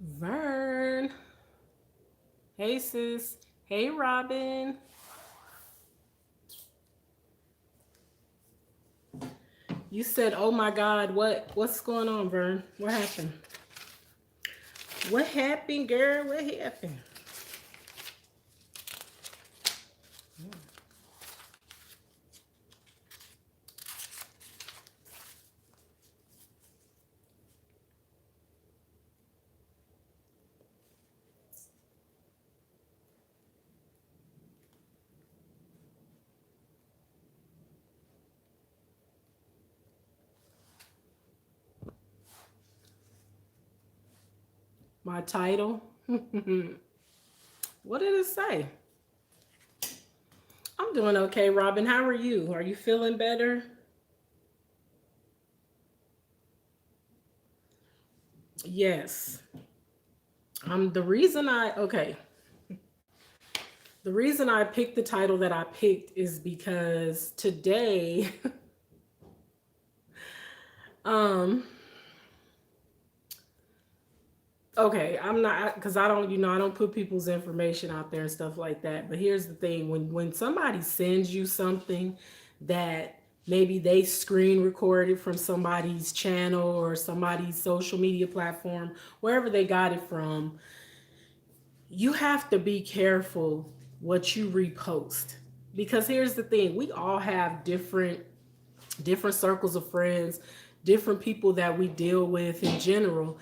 Vern. Hey sis. Hey Robin. You said, "Oh my God, what's going on, Vern? What happened? What happened, girl? What happened?" My title. What did it say? I'm doing okay, Robin. How are you? Are you feeling better? Yes. The reason I okay. The reason I picked the title that I picked is because today, um, okay, I'm not because I don't, I don't put people's information out there and stuff like that. But here's the thing: when somebody sends you something that maybe they screen recorded from somebody's channel or somebody's social media platform, wherever they got it from, you have to be careful what you repost. Because here's the thing: we all have different circles of friends, different people that we deal with in general.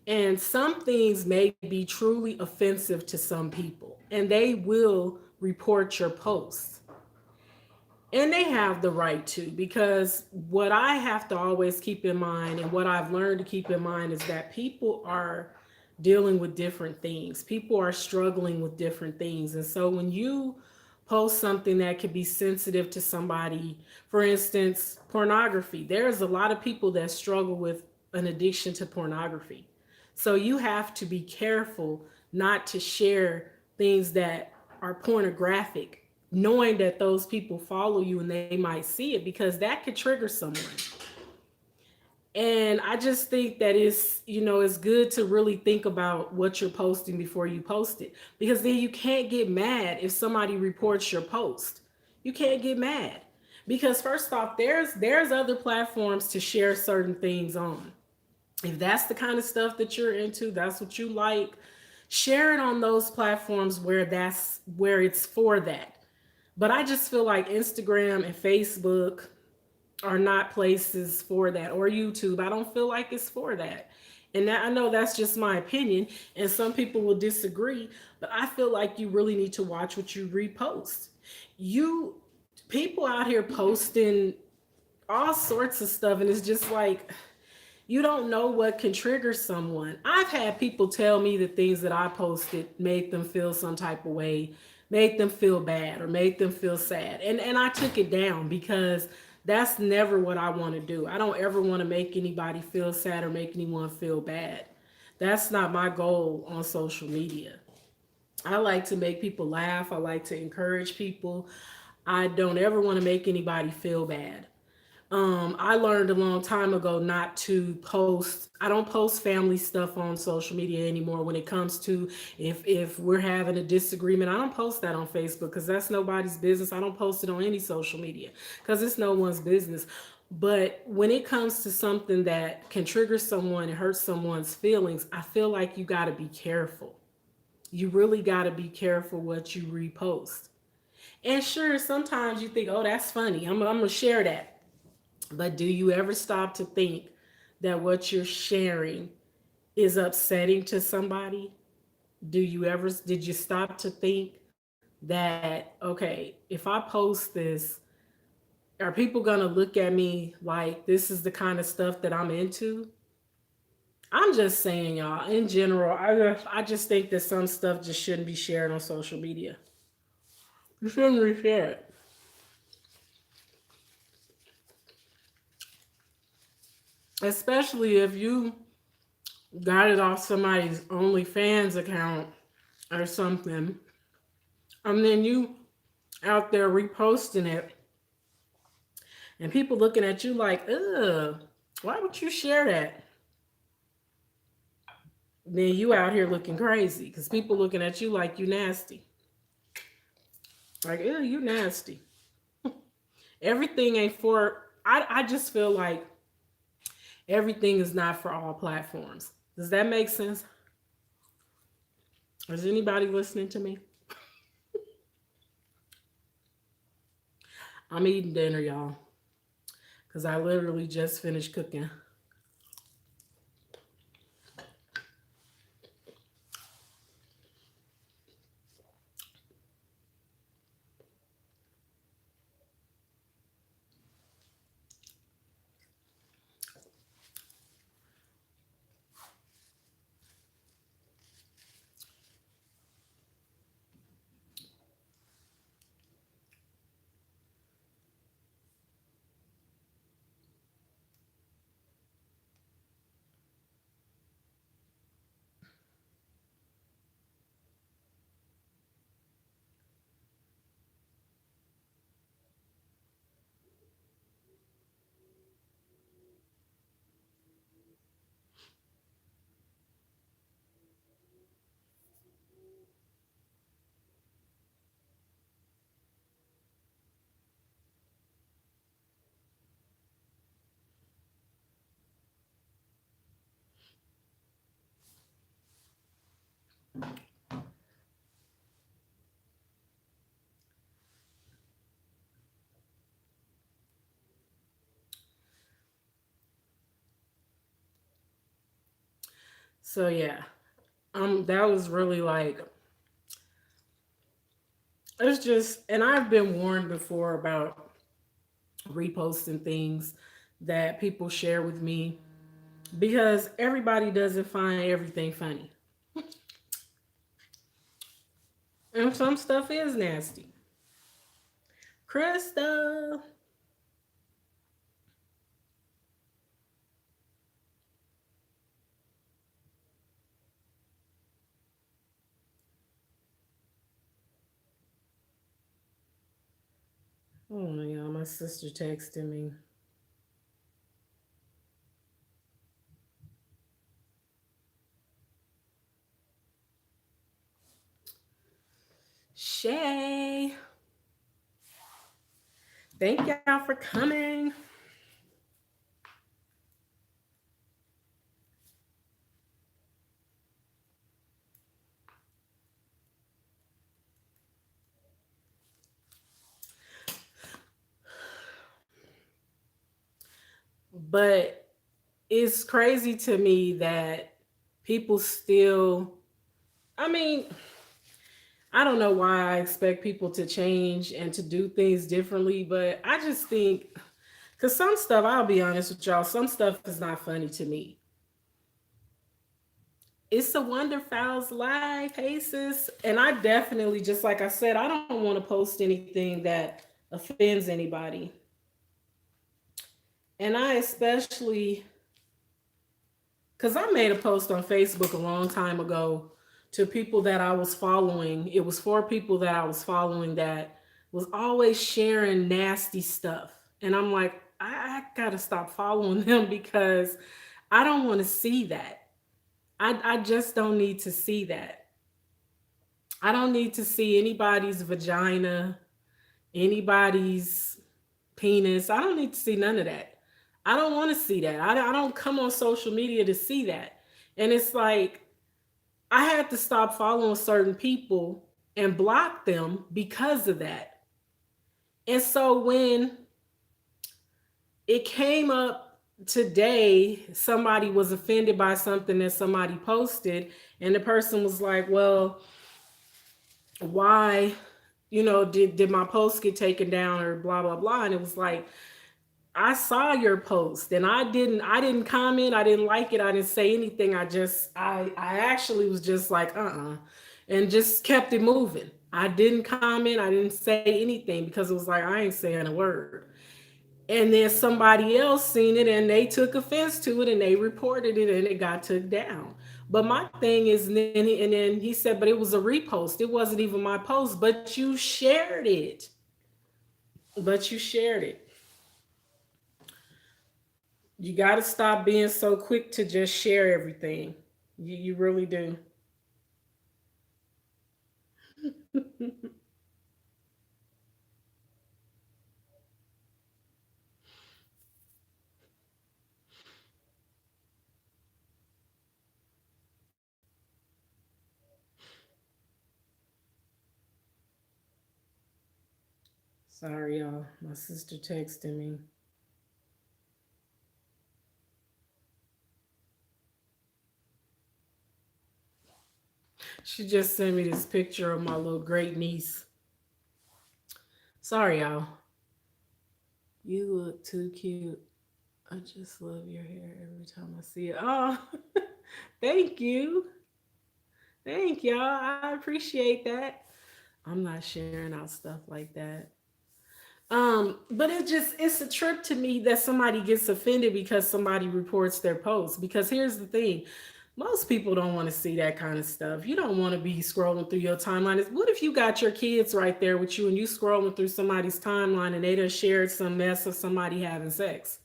And some things may be truly offensive to some people, and they will report your posts. And they have the right to, because what I have to always keep in mind and what I've learned to keep in mind is that people are dealing with different things. People are struggling with different things. And so when you post something that could be sensitive to somebody, for instance, pornography, there's a lot of people that struggle with an addiction to pornography. So you have to be careful not to share things that are pornographic, knowing that those people follow you and they might see it, because that could trigger someone. And I just think that it's good to really think about what you're posting before you post it, because then you can't get mad if somebody reports your post. You can't get mad because, first off, there's other platforms to share certain things on. If that's the kind of stuff that you're into, that's what you like, share it on those platforms where it's for that. But I just feel like Instagram and Facebook are not places for that, or YouTube. I don't feel like it's for that. And that, I know that's just my opinion, and some people will disagree, but I feel like you really need to watch what you repost. You People out here posting all sorts of stuff, and it's just like, you don't know what can trigger someone. I've had people tell me the things that I posted made them feel some type of way, made them feel bad, or made them feel sad. And I took it down because that's never what I want to do. I don't ever want to make anybody feel sad or make anyone feel bad. That's not my goal on social media. I like to make people laugh. I like to encourage people. I don't ever want to make anybody feel bad. I learned a long time ago not to post. I don't post family stuff on social media anymore. When it comes to, if we're having a disagreement, I don't post that on Facebook because that's nobody's business. I don't post it on any social media because it's no one's business. But when it comes to something that can trigger someone and hurt someone's feelings, I feel like you got to be careful. You really got to be careful what you repost. And sure, sometimes you think, "Oh, that's funny. I'm gonna share that." But do you ever stop to think that what you're sharing is upsetting to somebody? Did you stop to think that, okay, if I post this, are people going to look at me like this is the kind of stuff that I'm into? I'm just saying, y'all, in general, I just think that some stuff just shouldn't be shared on social media. You shouldn't reshare it. Especially if you got it off somebody's OnlyFans account or something, and then you out there reposting it, and people looking at you like, "Ugh, why would you share that?" then you out here looking crazy because people looking at you like you nasty. Like, ew, you nasty. Everything ain't for. I just feel like everything is not for all platforms. Does that make sense? Is anybody listening to me? I'm eating dinner, y'all, because I literally just finished cooking. So yeah, that was really like it's just, and I've been warned before about reposting things that people share with me because everybody doesn't find everything funny, and some stuff is nasty. Krista, oh my god, my sister texted me. Shay, thank y'all for coming. But it's crazy to me that people still, I mean, I don't know why I expect people to change and to do things differently, but I just think, because some stuff, I'll be honest with y'all, some stuff is not funny to me. It's a Wonder Fowls live, hey sis. And I definitely, just like I said, I don't want to post anything that offends anybody. And I especially, because I made a post on Facebook a long time ago to people that I was following. It was for people that I was following that was always sharing nasty stuff. And I'm like, I got to stop following them because I don't want to see that. I just don't need to see that. I don't need to see anybody's vagina, anybody's penis. I don't need to see none of that. I don't want to see that. I don't come on social media to see that. And it's like, I had to stop following certain people and block them because of that. And so when it came up today, somebody was offended by something that somebody posted, and the person was like, well, why, did my post get taken down or blah blah blah? And it was like, I saw your post and I didn't comment, I didn't like it, I didn't say anything. I actually was just like, and just kept it moving. I didn't comment, I didn't say anything because it was like I ain't saying a word. And then somebody else seen it and they took offense to it and they reported it and it got took down. But my thing is, and then he said, but it was a repost. It wasn't even my post, but you shared it. But you shared it. You got to stop being so quick to just share everything. You really do. Sorry, y'all. My sister texted me. She just sent me this picture of my little great niece. Sorry, y'all. You look too cute. I just love your hair every time I see it. Oh, thank you. Thank y'all. I appreciate that. I'm not sharing out stuff like that. But it's a trip to me that somebody gets offended because somebody reports their post. Because here's the thing. Most people don't want to see that kind of stuff. You don't want to be scrolling through your timeline. What if you got your kids right there with you and you scrolling through somebody's timeline and they done shared some mess of somebody having sex?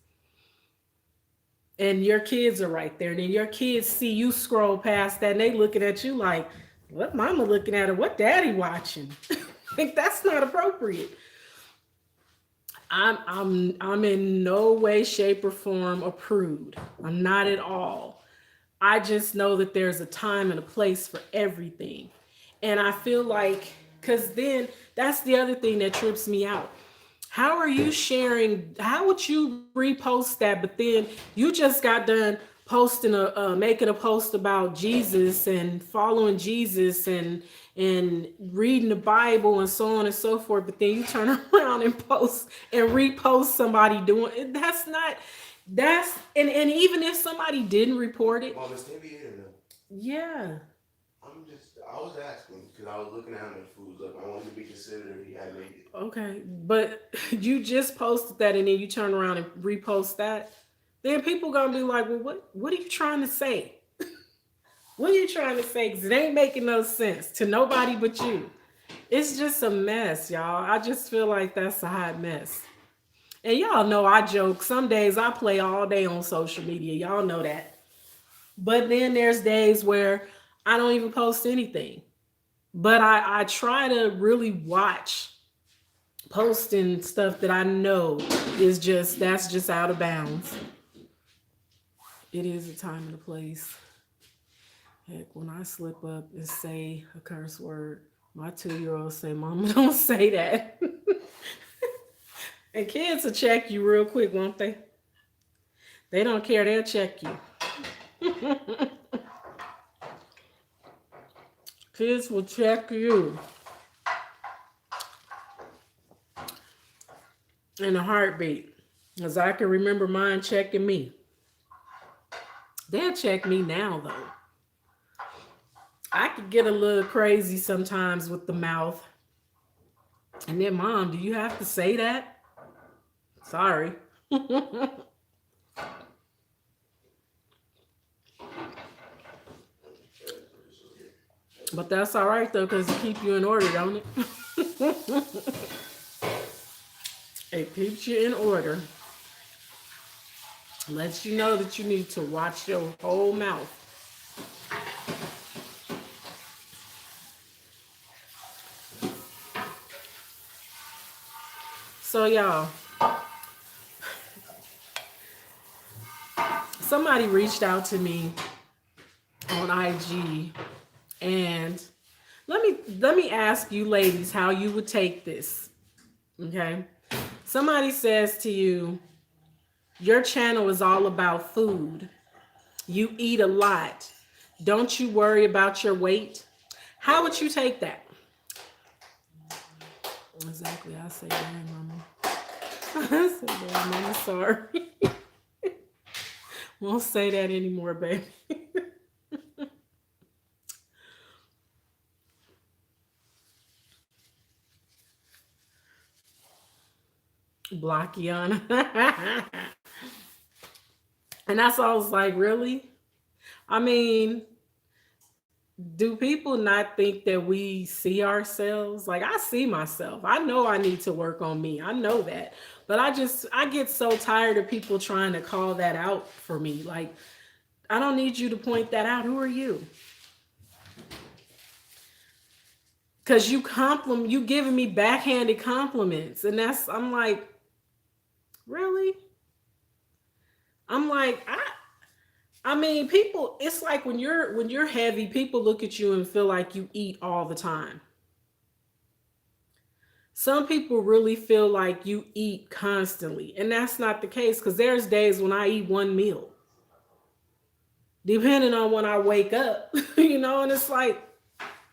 And your kids are right there. And then your kids see you scroll past that and they looking at you like, what mama looking at, or what daddy watching? Like, that's not appropriate. I'm in no way, shape, or form a prude. I'm not at all. I just know that there's a time and a place for everything. And I feel like, because then that's the other thing that trips me out. How are you sharing? How would you repost that? But then you just got done posting making a post about Jesus and following Jesus and reading the Bible and so on and so forth. But then you turn around and post and repost somebody doing it. That's not. That's and even if somebody didn't report it, Mama, stay behaving though. yeah. I was asking because I was looking at how much food was up. I wanted to be considered if he had made it. Okay, but you just posted that and then you turn around and repost that, then people gonna be like, well, what are you trying to say? What are you trying to say? Because it ain't making no sense to nobody but you. It's just a mess, y'all. I just feel like that's a hot mess. And y'all know I joke. Some days I play all day on social media. Y'all know that. But then there's days where I don't even post anything. But I try to really watch posting stuff that I know is just that's just out of bounds. It is a time and a place. Heck, when I slip up and say a curse word, my 2 year old say, "Mama, don't say that." And kids will check you real quick, won't they? They don't care. They'll check you. Kids will check you in a heartbeat. As I can remember mine checking me. They'll check me now, though. I could get a little crazy sometimes with the mouth. And then, Mom, do you have to say that? Sorry. But that's all right, though, because it keeps you in order, don't it? It keeps you in order. Lets you know that you need to watch your whole mouth. So, y'all, somebody reached out to me on IG, and let me ask you ladies how you would take this. Okay? Somebody says to you, your channel is all about food. You eat a lot. Don't you worry about your weight? How would you take that? Exactly. I say, damn, mama. I say, damn, mama, sorry. Won't say that anymore, baby. Blockiana. And that's all I was like, really? I mean, do people not think that we see ourselves? Like, I see myself. I know I need to work on me. I know that. But I get so tired of people trying to call that out for me. Like, I don't need you to point that out. Who are you? Cause you giving me backhanded compliments. And I'm like, really? I'm like, I mean, people, it's like when you're heavy, people look at you and feel like you eat all the time. Some people really feel like you eat constantly, and that's not the case because there's days when I eat one meal, depending on when I wake up, and it's like,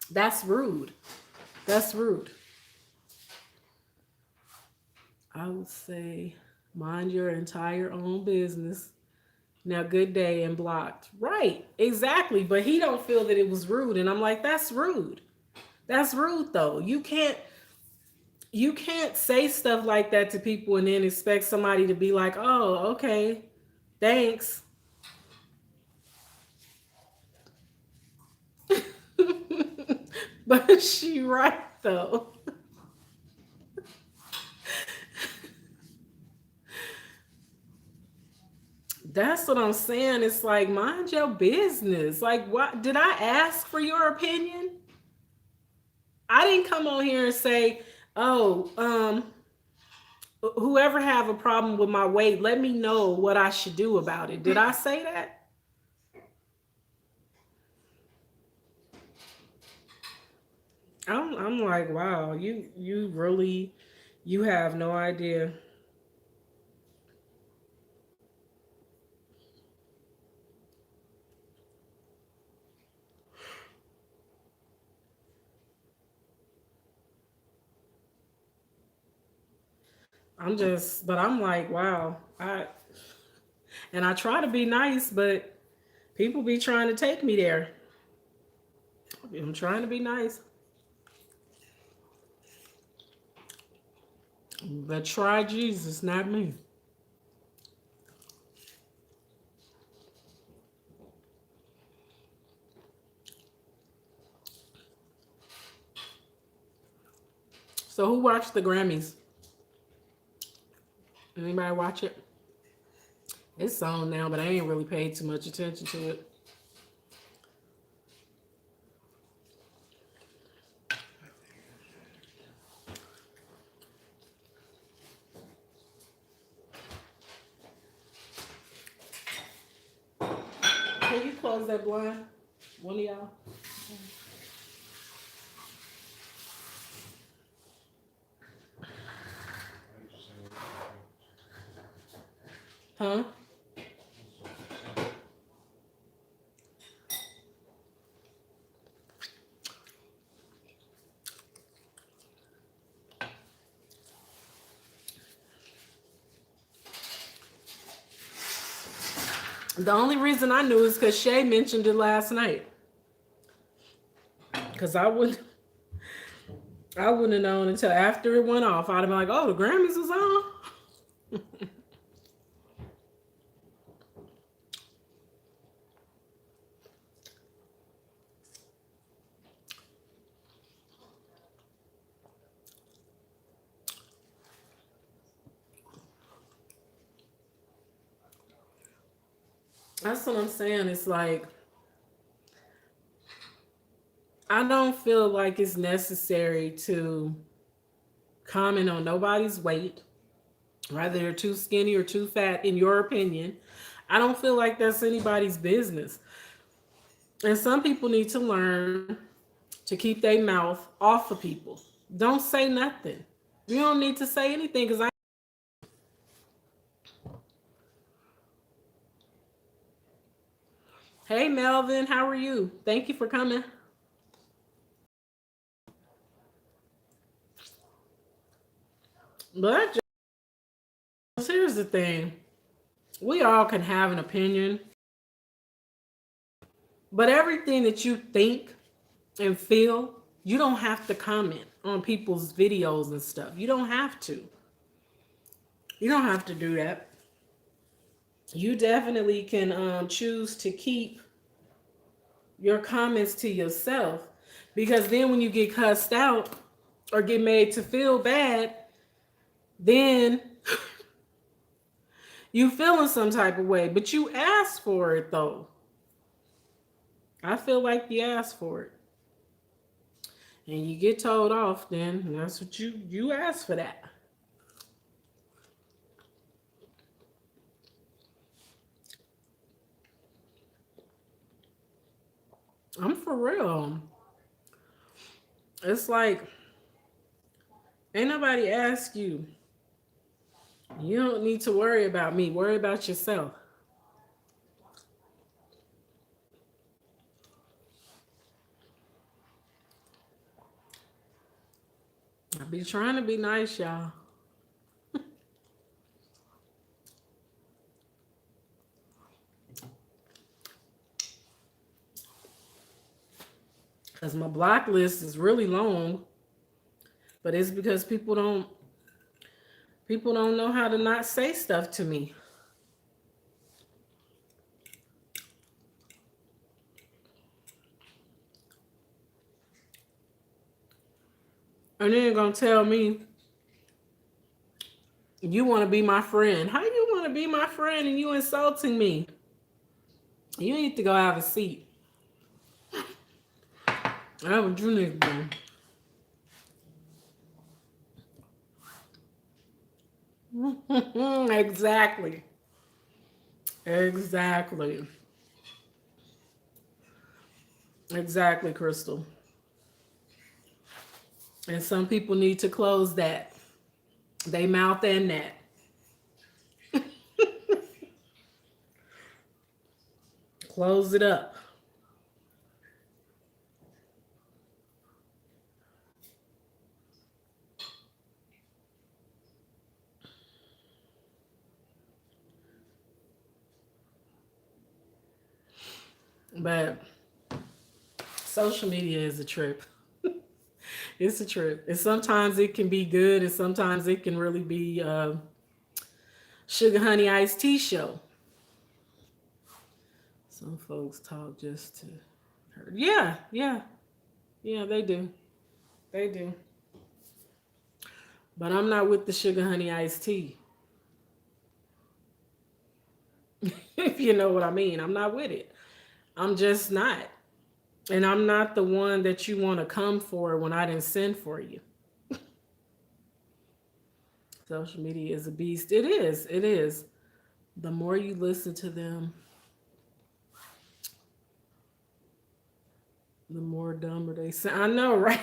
that's rude. That's rude. I would say, mind your entire own business. Now, good day and blocked. Right, exactly. But he don't feel that it was rude, and I'm like, that's rude. That's rude, though. You can't say stuff like that to people and then expect somebody to be like, "Oh, okay, thanks." But she right though. That's what I'm saying. It's like, mind your business. Like, what did I ask for your opinion? I didn't come on here and say, "Oh, whoever have a problem with my weight, let me know what I should do about it." Did I say that? I'm like, wow, you really, you have no idea. But I'm like, wow. I try to be nice, but people be trying to take me there. I'm trying to be nice, but try Jesus, not me. So who watched the Grammys? Anybody watch it? It's on now, but I ain't really paid too much attention to it. Can you close that blind? One of y'all? Huh? The only reason I knew is because Shay mentioned it last night. Because I wouldn't have known until after it went off. I'd have been like, oh, the Grammys was on. That's what I'm saying. It's like, I don't feel like it's necessary to comment on nobody's weight, whether they're too skinny or too fat, in your opinion. I don't feel like that's anybody's business. And some people need to learn to keep their mouth off of people. Don't say nothing. You don't need to say anything because hey, Melvin, how are you? Thank you for coming. But here's the thing, we all can have an opinion, but everything that you think and feel, you don't have to comment on people's videos and stuff. You don't have to. You don't have to do that. You definitely can choose to keep your comments to yourself, because then when you get cussed out or get made to feel bad, then you feeling some type of way. But you asked for it though. I feel like you asked for it. And you get told off, then that's what you asked for that. I'm for real. It's like ain't nobody ask you. You don't need to worry about me. Worry about yourself. I be trying to be nice, y'all. Cause my block list is really long, but it's because people don't know how to not say stuff to me. And then you're gonna tell me you want to be my friend. How you want to be my friend and you insulting me? You need to go have a seat. That's what you need to do. Exactly. Exactly. Exactly, Crystal. And some people need to close that. They mouth and that. Close it up. But social media is a trip. It's a trip. And sometimes it can be good, and sometimes it can really be sugar honey iced tea show. Some folks talk just to hurt. Yeah, yeah, yeah, they do. They do. But I'm not with the sugar honey iced tea. If you know what I mean. I'm not with it. I'm just not. And I'm not the one that you want to come for when I didn't send for you. Social media is a beast. It is. It is. The more you listen to them, the more dumber they sound. I know, right?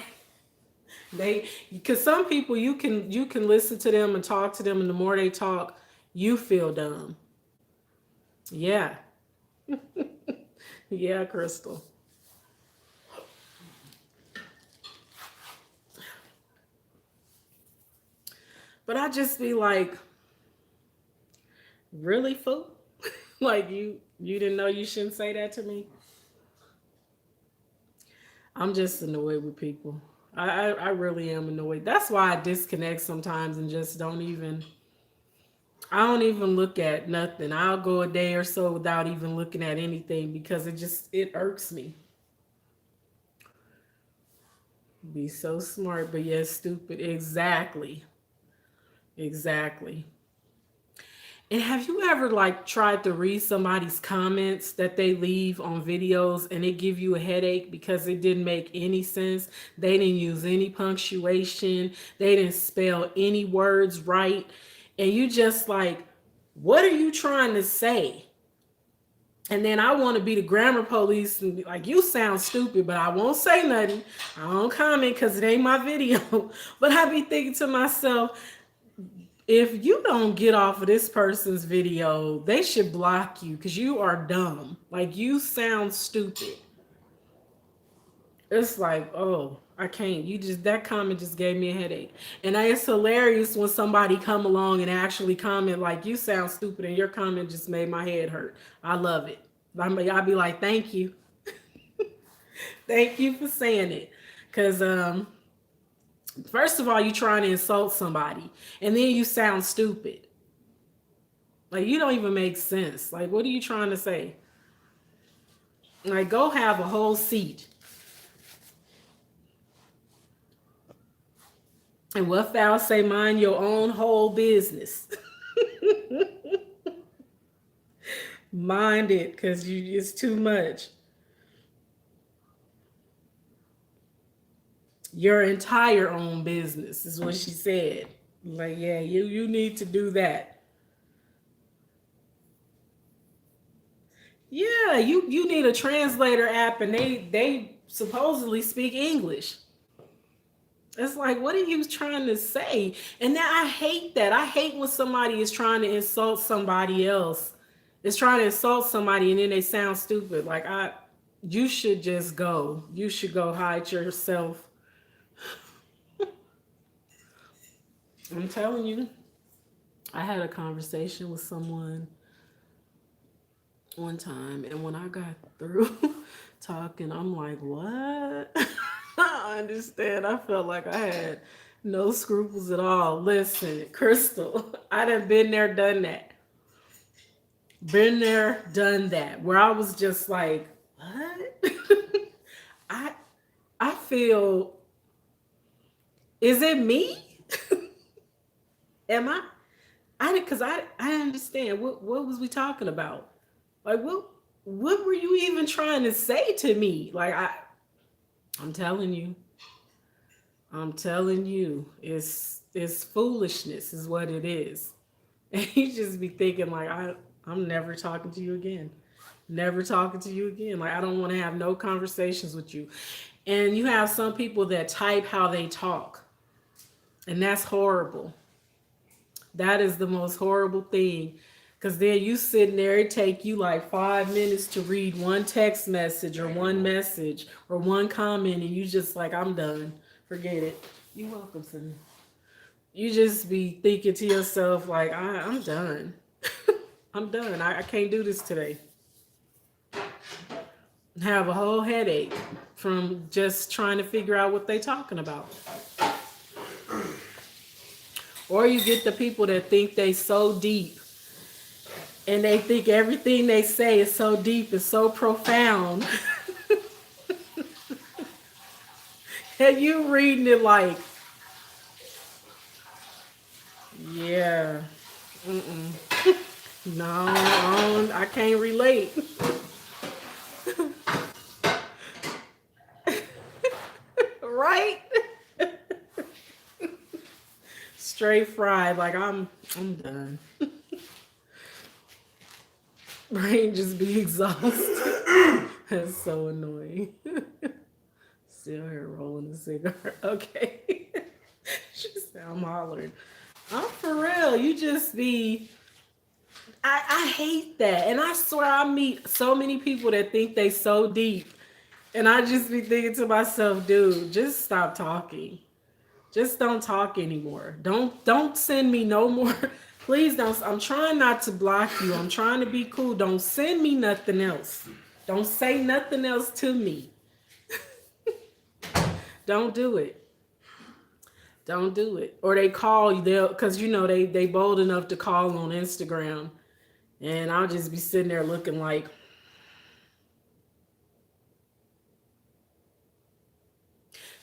They because some people you can listen to them and talk to them, and the more they talk, you feel dumb. Yeah. Yeah, Crystal. But I just be like, really, fool? Like you didn't know you shouldn't say that to me? I'm just annoyed with people. I really am annoyed. That's why I disconnect sometimes and just I don't even look at nothing. I'll go a day or so without even looking at anything because it irks me. Be so smart, but yet stupid. Exactly. Exactly. And have you ever like tried to read somebody's comments that they leave on videos and it give you a headache because it didn't make any sense? They didn't use any punctuation. They didn't spell any words right. And you just like, what are you trying to say? And then I want to be the grammar police and be like, you sound stupid, but I won't say nothing. I don't comment because it ain't my video. But I be thinking to myself, if you don't get off of this person's video, they should block you because you are dumb. Like you sound stupid. It's like, oh, I can't. You just that comment just gave me a headache. And it's hilarious when somebody come along and actually comment like you sound stupid and your comment just made my head hurt. I love it. I'll be like, thank you. Thank you for saying it. Cause first of all, you trying to insult somebody and then you sound stupid. Like you don't even make sense. Like what are you trying to say? Like go have a whole seat. And what thou say mind your own whole business. Mind it, cause it's too much. Your entire own business is what she said. Like, yeah, you need to do that. Yeah, you need a translator app, and they supposedly speak English. It's like, what are you trying to say? And now I hate that. I hate when somebody is trying to insult somebody else. It's trying to insult somebody and then they sound stupid. Like, you should just go. You should go hide yourself. I'm telling you. I had a conversation with someone one time, and when I got through talking, I'm like, what? I understand. I felt like I had no scruples at all. Listen, Crystal, I done been there, done that. Been there, done that. Where I was just like, what? I I feel, is it me? Am I did because I understand what was we talking about? Like what were you even trying to say to me? Like I'm telling you, I'm telling you, it's foolishness is what it is. And you just be thinking like I'm never talking to you again. Never talking to you again. Like I don't want to have no conversations with you. And you have some people that type how they talk. And that's horrible. That is the most horrible thing. Cause then you sitting there, it take you like 5 minutes to read one text message or one message or one comment, and you just like, I'm done. Forget it. You welcome, son. You just be thinking to yourself like, I'm done. I'm done. I can't do this today. Have a whole headache from just trying to figure out what they talking about. Or you get the people that think they so deep and they think everything they say is so deep and so profound. And you reading it like, yeah, mm-mm. No, I can't relate. Right? Straight fried, like I'm done. Brain just be exhausted. That's so annoying. Still here rolling a cigar. Okay. She said I'm hollering. I'm for real. You just be. I hate that, and I swear I meet so many people that think they so deep, and I just be thinking to myself, dude, just stop talking. Just don't talk anymore. Don't send me no more. Please don't. I'm trying not to block you. I'm trying to be cool. Don't send me nothing else. Don't say nothing else to me. Don't do it. Don't do it. Or they call you, they'll because you know they bold enough to call on Instagram, and I'll just be sitting there looking like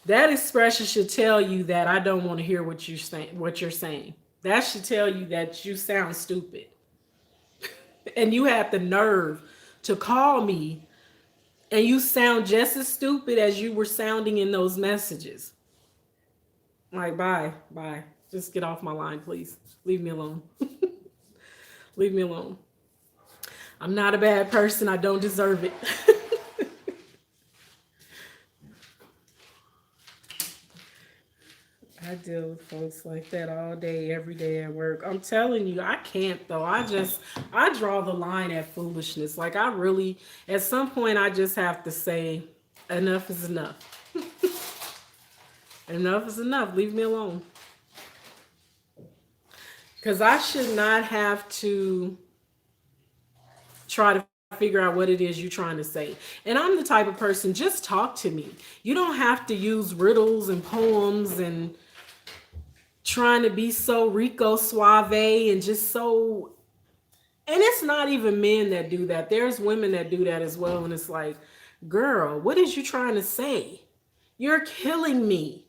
that expression should tell you that I don't want to hear what you saying. What you're saying. That should tell you that you sound stupid, and you have the nerve to call me, and you sound just as stupid as you were sounding in those messages. Like, bye, bye. Just get off my line, please. Leave me alone. Leave me alone. I'm not a bad person. I don't deserve it. I deal with folks like that all day, every day at work. I'm telling you, I can't though. I draw the line at foolishness. Like I really, at some point, I just have to say, enough is enough. Enough is enough. Leave me alone. Because I should not have to try to figure out what it is you're trying to say. And I'm the type of person, just talk to me. You don't have to use riddles and poems and trying to be so Rico Suave and just so. And it's not even men that do that. There's women that do that as well. And it's like, girl, what is you trying to say? You're killing me.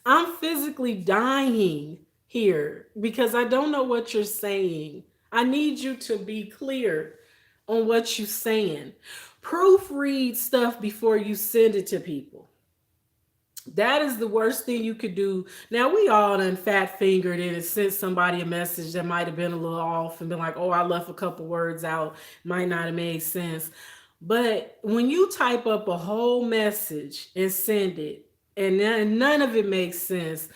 I'm physically dying here because I don't know what you're saying. I need you to be clear on what you're saying. Proofread stuff before you send it to people. That is the worst thing you could do. Now we all done fat fingered it and sent somebody a message that might have been a little off and been like, "Oh, I left a couple words out, might not have made sense." But when you type up a whole message and send it, and then none of it makes sense,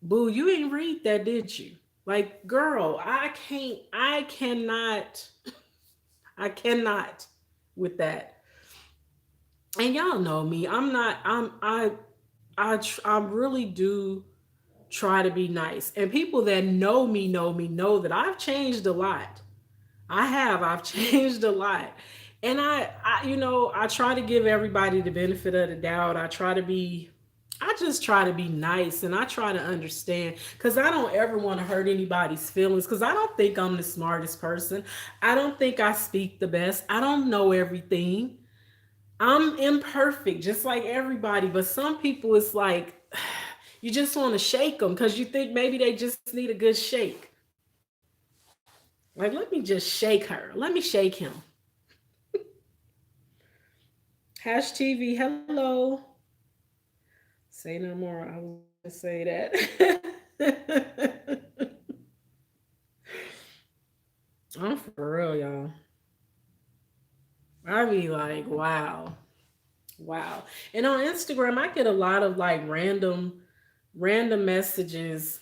boo, you didn't read that, did you? Like, girl, I cannot with that. And y'all know me. I'm not. I really do try to be nice. And people that know me, know that I've changed a lot. I have. I've changed a lot. And I try to give everybody the benefit of the doubt. I just try to be nice and I try to understand because I don't ever want to hurt anybody's feelings because I don't think I'm the smartest person. I don't think I speak the best. I don't know everything. I'm imperfect, just like everybody. But some people, it's like you just want to shake them because you think maybe they just need a good shake. Like, let me just shake her. Let me shake him. Hash TV, hello. Say no more. I was gonna say that. I'm for real, y'all. I be like, wow, wow. And on Instagram, I get a lot of like random messages.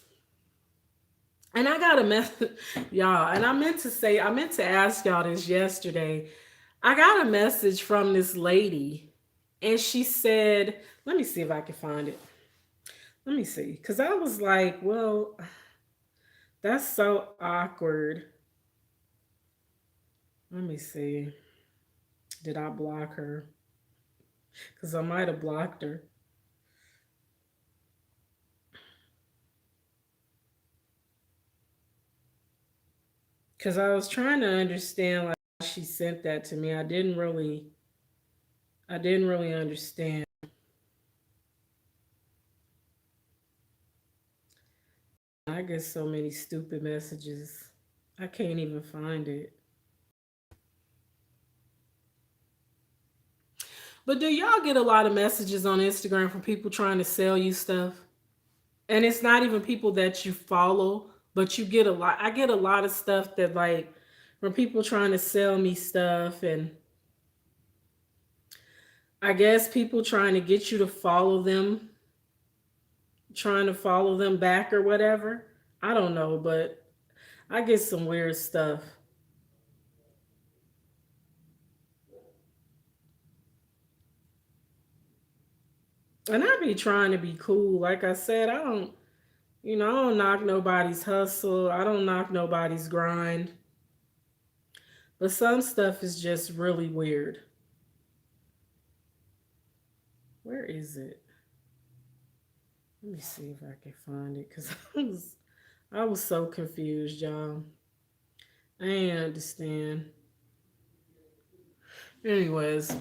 And I got a message, y'all. And I meant to ask y'all this yesterday. I got a message from this lady, and she said, let me see if I can find it. Let me see. Because I was like, well, that's so awkward. Let me see. Did I block her? Because I might have blocked her. Because I was trying to understand like why she sent that to me. I didn't really understand. I get so many stupid messages. I can't even find it. But do y'all get a lot of messages on Instagram from people trying to sell you stuff? And it's not even people that you follow, but you get a lot. I get a lot of stuff that like from people trying to sell me stuff, and I guess people trying to get you to follow them, trying to follow them back or whatever. I don't know, but I get some weird stuff. And I be trying to be cool. Like I said, I don't knock nobody's hustle. I don't knock nobody's grind. But some stuff is just really weird. Where is it? Let me see if I can find it because I was so confused, y'all. I ain't understand. Anyways,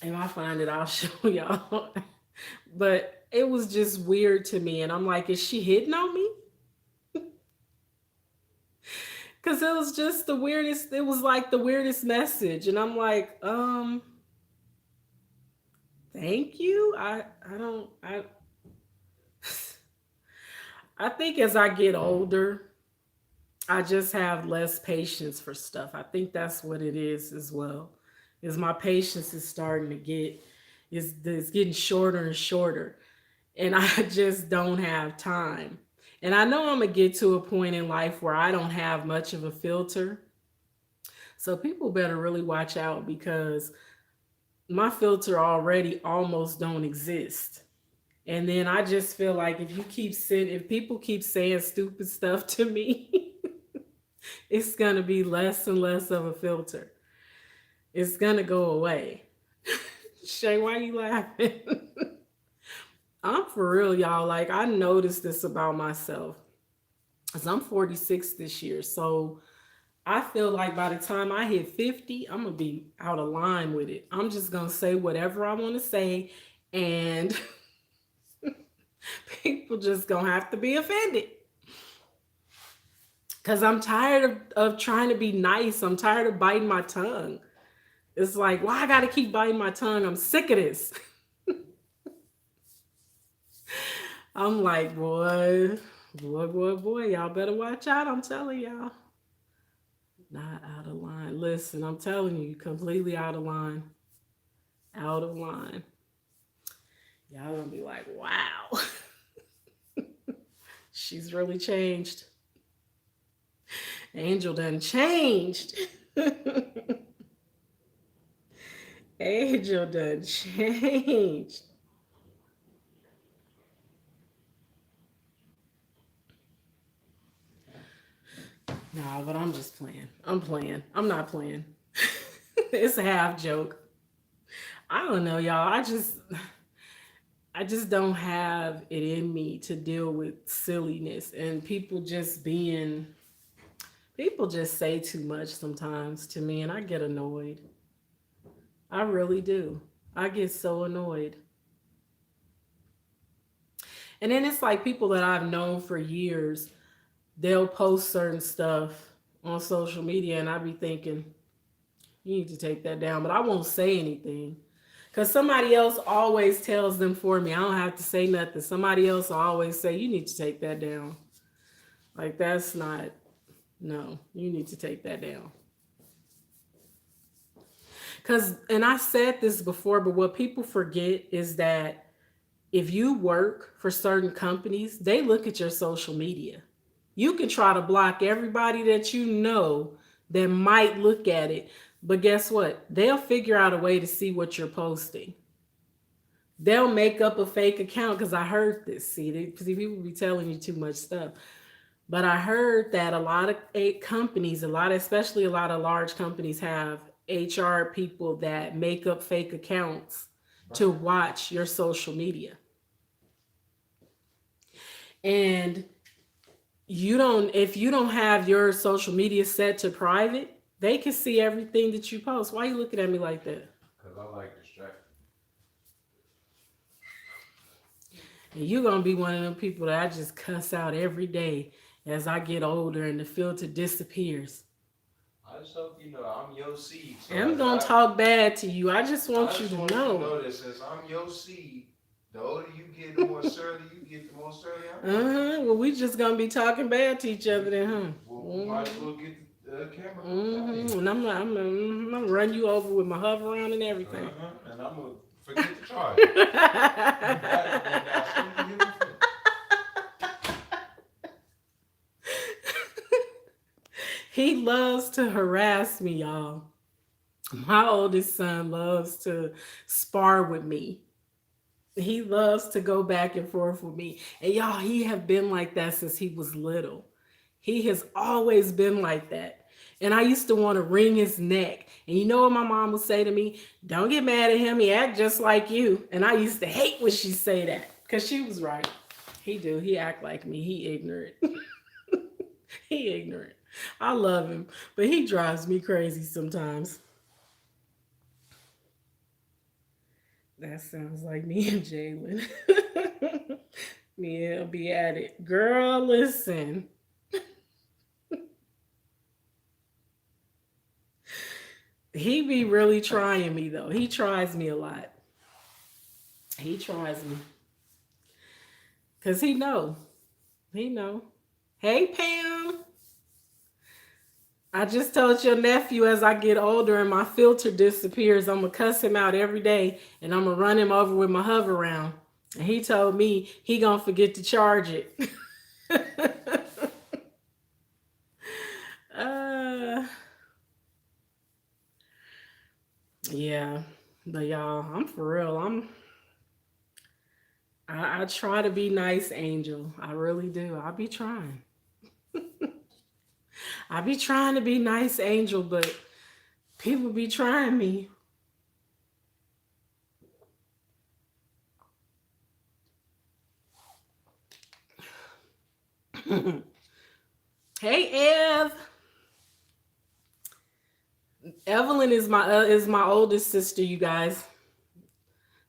if I find it, I'll show y'all. But it was just weird to me, and I'm like, is she hitting on me? Because it was just the weirdest. It was like the weirdest message, and I'm like, thank you. I don't I think as I get older, I just have less patience for stuff. I think that's what it is as well. Is my patience is starting to get is getting shorter and shorter, and I just don't have time. And I know I'm gonna get to a point in life where I don't have much of a filter. So people better really watch out because my filter already almost don't exist. And then I just feel like if people keep saying stupid stuff to me, it's gonna be less and less of a filter. It's gonna go away. Shay, why you laughing? I'm for real, y'all. Like I noticed this about myself. Cause I'm 46 this year. So I feel like by the time I hit 50, I'm gonna be out of line with it. I'm just gonna say whatever I want to say, and people just gonna have to be offended. Cause I'm tired of trying to be nice. I'm tired of biting my tongue. It's like, why I gotta keep biting my tongue? I'm sick of this. I'm like, boy, y'all better watch out. I'm telling y'all. Not out of line. Listen, I'm telling you, completely out of line. Out of line. Y'all gonna be like, wow, she's really changed. Angel done changed. Angel done changed. Nah, but I'm just playing. I'm playing. I'm not playing. It's a half joke. I don't know, y'all. I just don't have it in me to deal with silliness and people just say too much sometimes to me and I get annoyed. I really do. I get so annoyed. And then it's like people that I've known for years, they'll post certain stuff on social media and I be thinking, you need to take that down, but I won't say anything. Cause somebody else always tells them for me. I don't have to say nothing. Somebody else will always say, you need to take that down. Like that's not no, you need to take that down. Cause and I said this before, but what people forget is that if you work for certain companies, they look at your social media. You can try to block everybody that you know that might look at it, but guess what? They'll figure out a way to see what you're posting. They'll make up a fake account because I heard this. See, people be telling you too much stuff. But I heard that a lot of companies, especially a lot of large companies, have HR people that make up fake accounts to watch your social media. And if you don't have your social media set to private, they can see everything that you post. Why are you looking at me like that? Because I like distraction. And you're gonna be one of them people that I just cuss out every day as I get older and the filter disappears. I just hope you know I'm your seed. So And I'm gonna talk bad to you. I just I want you just to want you to know. know that since I'm your seed, the older you get, the more surly you get, the more surly I am. Well, we just gonna be talking bad to each other then, huh? Well, we might as well get the camera And I'm gonna run you over with my hover around and everything. And I'm gonna forget to charge it. He loves to harass me, y'all. My oldest son loves to spar with me. He loves to go back and forth with me. And y'all, he have been like that since he was little. He has always been like that. And I used to want to wring his neck. And you know what my mom would say to me? Don't get mad at him. He act just like you. And I used to hate when she say that because she was right. He do. He act like me. He ignorant. He ignorant. I love him, but he drives me crazy sometimes. That sounds like me and Jalen. Yeah, be at it. Girl, listen. He be really trying me though. He tries me a lot. He tries me. Cause he know. He know. Hey Pam. I just told your nephew as I get older and my filter disappears, I'm gonna cuss him out every day and I'm gonna run him over with my hover round. And he told me he gonna forget to charge it. uh, yeah, but y'all, I'm for real. I try to be nice, Angel. I really do. I be trying. I be trying to be nice, Angel, but people be trying me. Hey, Ev. Evelyn is my oldest sister. You guys,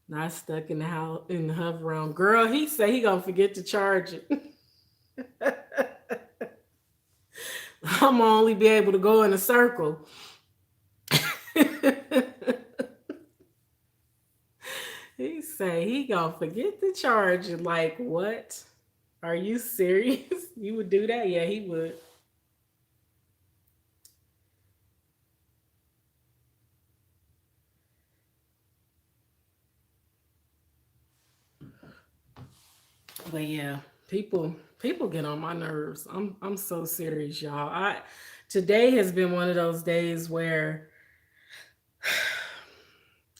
not stuck in the house in the hover round. Girl, he say he gonna forget to charge it. I'm gonna only be able to go in a circle. He say he gonna forget to charge it. Like what? Are you serious? You would do that? Yeah, he would. But yeah, people get on my nerves. I'm so serious, y'all. I Today has been one of those days where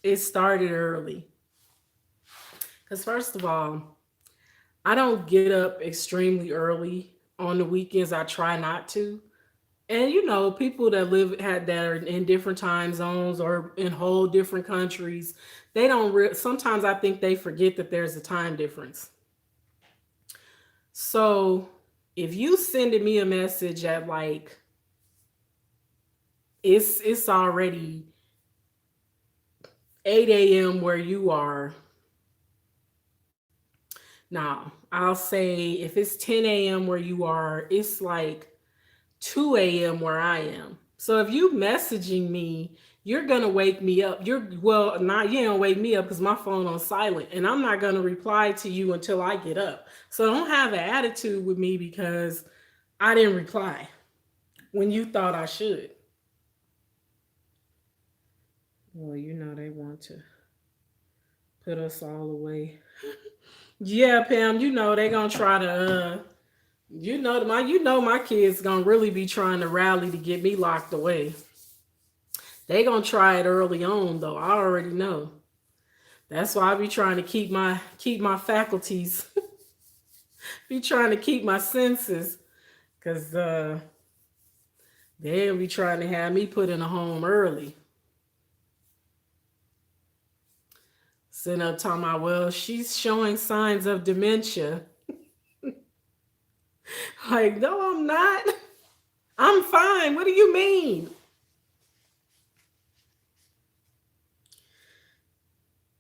it started early. Cause first of all, I don't get up extremely early on the weekends. I try not to. And people that that are in different time zones or in whole different countries, they don't. Sometimes I think they forget that there's a time difference. So if you sending me a message at like it's already 8 a.m. where you are now, I'll say if it's 10 a.m. where you are, it's like 2 a.m. where I am. So if you messaging me, you're gonna wake me up. Not you don't wake me up because my phone on silent, and I'm not gonna reply to you until I get up. So don't have an attitude with me because I didn't reply when you thought I should. Well, they want to put us all away. Yeah, Pam, they gonna try to my kids gonna really be trying to rally to get me locked away. They gonna try it early on though. I already know. That's why I be trying to keep my faculties, be trying to keep my senses, cause they'll be trying to have me put in a home early. Sitting up talking about, well, she's showing signs of dementia. Like, no, I'm not. I'm fine. What do you mean?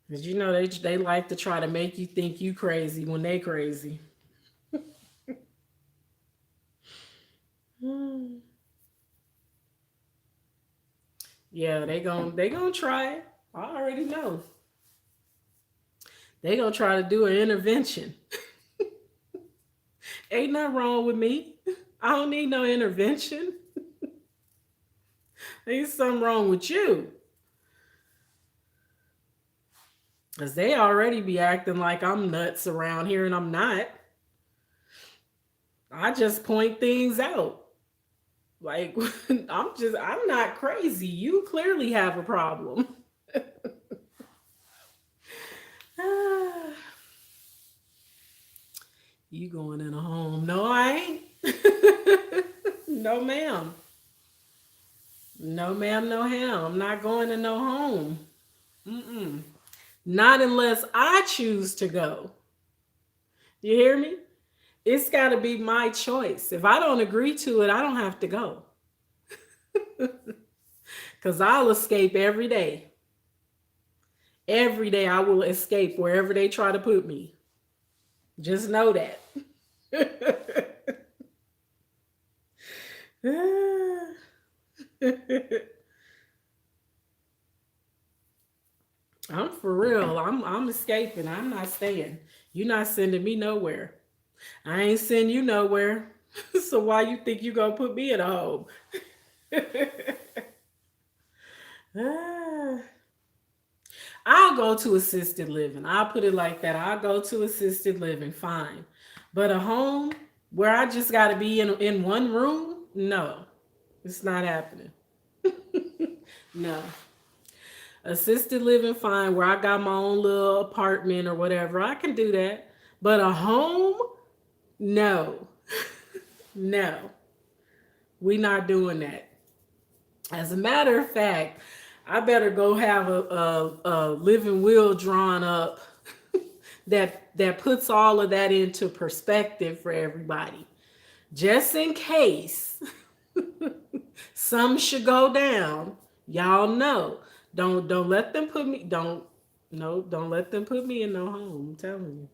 Because they like to try to make you think you crazy when they crazy. Yeah, they gonna try it. I already know. They gonna try to do an intervention. Ain't nothing wrong with me. I don't need no intervention. There's something wrong with you. Because they already be acting like I'm nuts around here and I'm not. I just point things out. Like, I'm not crazy. You clearly have a problem. You going in a home? No, I ain't. No, ma'am. No, ma'am, no ham. I'm not going to no home. Mm-mm. Not unless I choose to go. You hear me? It's got to be my choice. If I don't agree to it, I don't have to go. Because I'll escape every day. Every day I will escape wherever they try to put me. Just know that. I'm for real. I'm escaping. I'm not staying. You're not sending me nowhere. I ain't sending you nowhere. So why you think you gonna put me in a home? I'll go to assisted living. I'll put it like that. I'll go to assisted living, fine. But a home where I just gotta be in one room? No. It's not happening. No. Assisted living, fine, where I got my own little apartment or whatever. I can do that. But a home? No. No. We not doing that. As a matter of fact, I better go have a living will drawn up that puts all of that into perspective for everybody. Just in case some should go down, y'all know. Don't let them put me don't let them put me in no home. I'm telling you.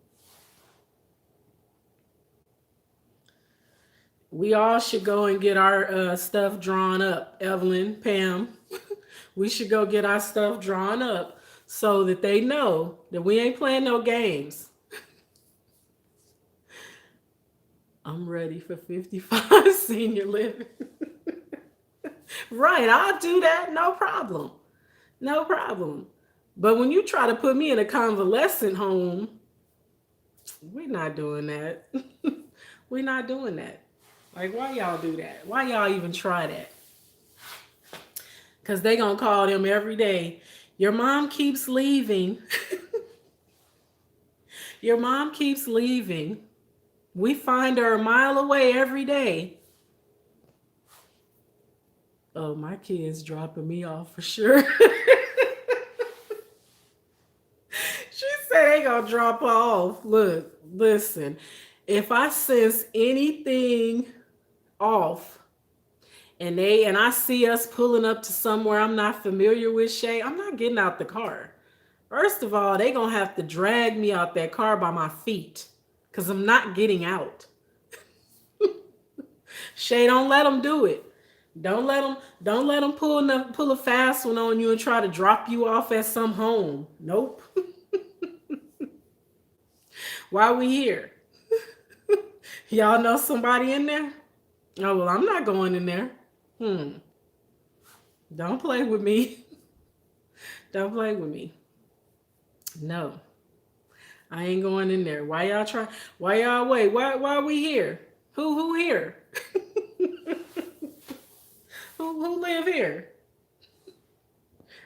We all should go and get our stuff drawn up. Evelyn, Pam, we should go get our stuff drawn up so that they know that we ain't playing no games. I'm ready for 55 senior living. Right, I'll do that, no problem. No problem. But when you try to put me in a convalescent home, we're not doing that. We're not doing that. Like, why y'all do that? Why y'all even try that? Because they going to call them every day. Your mom keeps leaving. Your mom keeps leaving. We find her a mile away every day. Oh, my kid's dropping me off for sure. She said they gonna drop her off. Look, listen. If I sense anything off and I see us pulling up to somewhere I'm not familiar with, Shay, I'm not getting out the car. First of all, they gonna have to drag me out that car by my feet. Cause I'm not getting out. Shay, don't let them do it. Don't let them pull a fast one on you and try to drop you off at some home. Nope. Why we here? Y'all know somebody in there? Oh well, I'm not going in there. Hmm. Don't play with me. Don't play with me. No. I ain't going in there. Why y'all try? Why y'all wait? Why are we here? Who here? who live here?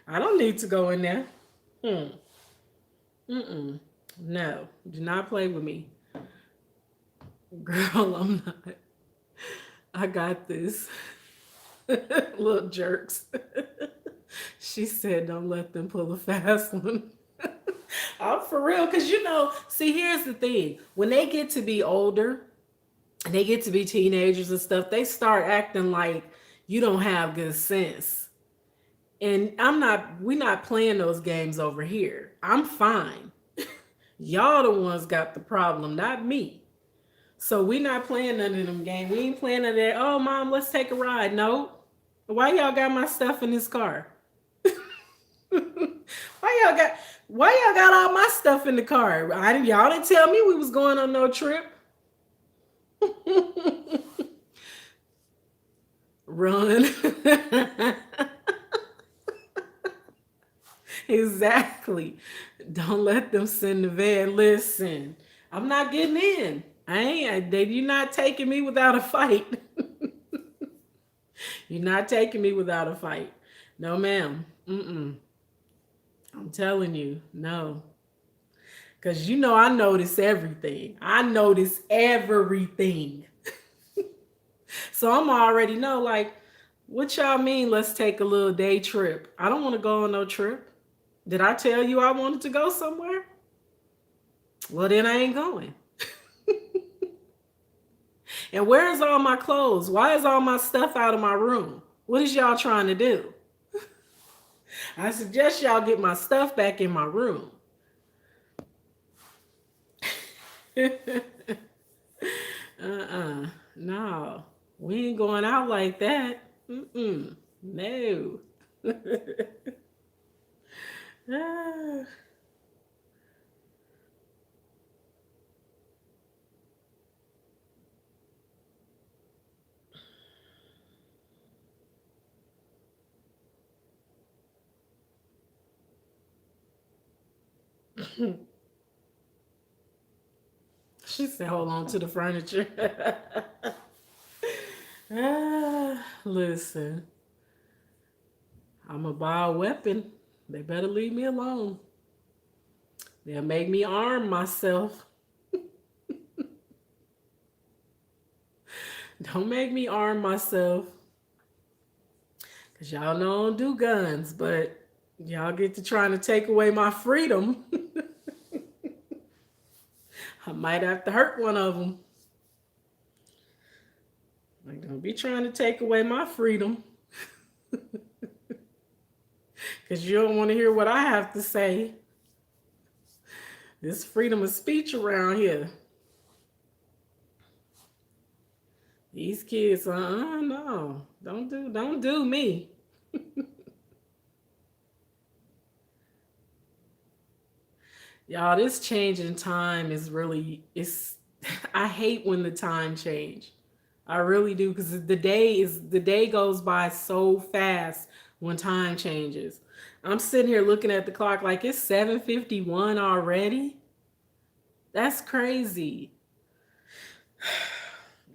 I don't need to go in there. Hmm. Mm-mm. No. Do not play with me. Girl, I'm not. I got this. Little jerks. She said, don't let them pull a fast one. I'm for real. Because, see, here's the thing. When they get to be older and they get to be teenagers and stuff, they start acting like you don't have good sense. And we're not playing those games over here. I'm fine. Y'all the ones got the problem, not me. So we not playing none of them games. We ain't playing none of that. Oh, mom, let's take a ride. No. Why y'all got my stuff in this car? why y'all got all my stuff in the car? Y'all didn't tell me we was going on no trip. Run. Exactly. Don't let them send the van. Listen, I'm not getting in. You're not taking me without a fight. You're not taking me without a fight. No, ma'am. Mm-mm. I'm telling you, no. Because I notice everything. I notice everything. So I'm already know, like, what y'all mean, let's take a little day trip? I don't want to go on no trip. Did I tell you I wanted to go somewhere? Well, then I ain't going. And where is all my clothes? Why is all my stuff out of my room? What is y'all trying to do? I suggest y'all get my stuff back in my room. No, we ain't going out like that. Mm-mm. No. Ah. She said, hold on to the furniture. Listen, I'm a bioweapon. They better leave me alone. They'll make me arm myself. Don't make me arm myself. Because y'all know I don't do guns, but y'all get to trying to take away my freedom. I might have to hurt one of them. Like, don't be trying to take away my freedom. Because you don't want to hear what I have to say. This freedom of speech around here. These kids, no. Don't do me. Y'all, this change in time is really it's I hate when the time change. I really do because the day goes by so fast when time changes. I'm sitting here looking at the clock like it's 7:51 already. That's crazy.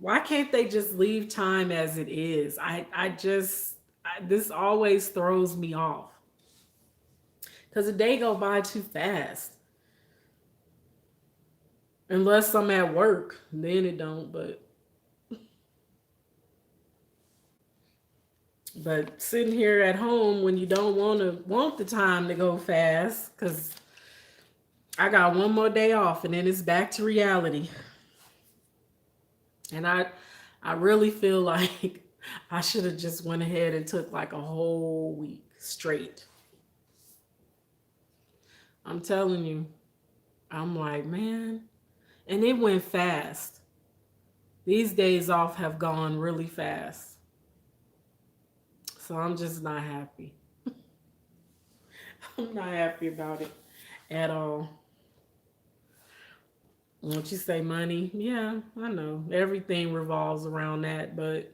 Why can't they just leave time as it is? This always throws me off because the day go by too fast. Unless I'm at work, then it don't. But sitting here at home when you don't want the time to go fast, because I got one more day off and then it's back to reality. And I really feel like I should have just went ahead and took like a whole week straight. I'm telling you. I'm like, man. And it went fast. These days off have gone really fast. So I'm just not happy. I'm not happy about it at all. Once you say money, yeah, I know. Everything revolves around that, but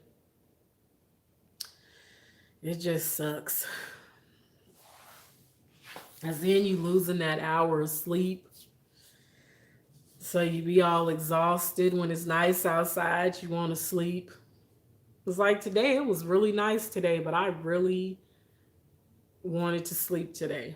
it just sucks. As then you losing that hour of sleep. So you be all exhausted when it's nice outside, you want to sleep. It's like today, it was really nice today, but I really wanted to sleep today.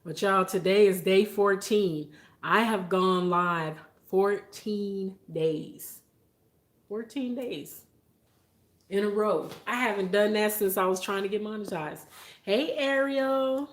But y'all, today is day 14. I have gone live 14 days. 14 days in a row. I haven't done that since I was trying to get monetized. Hey, Ariel.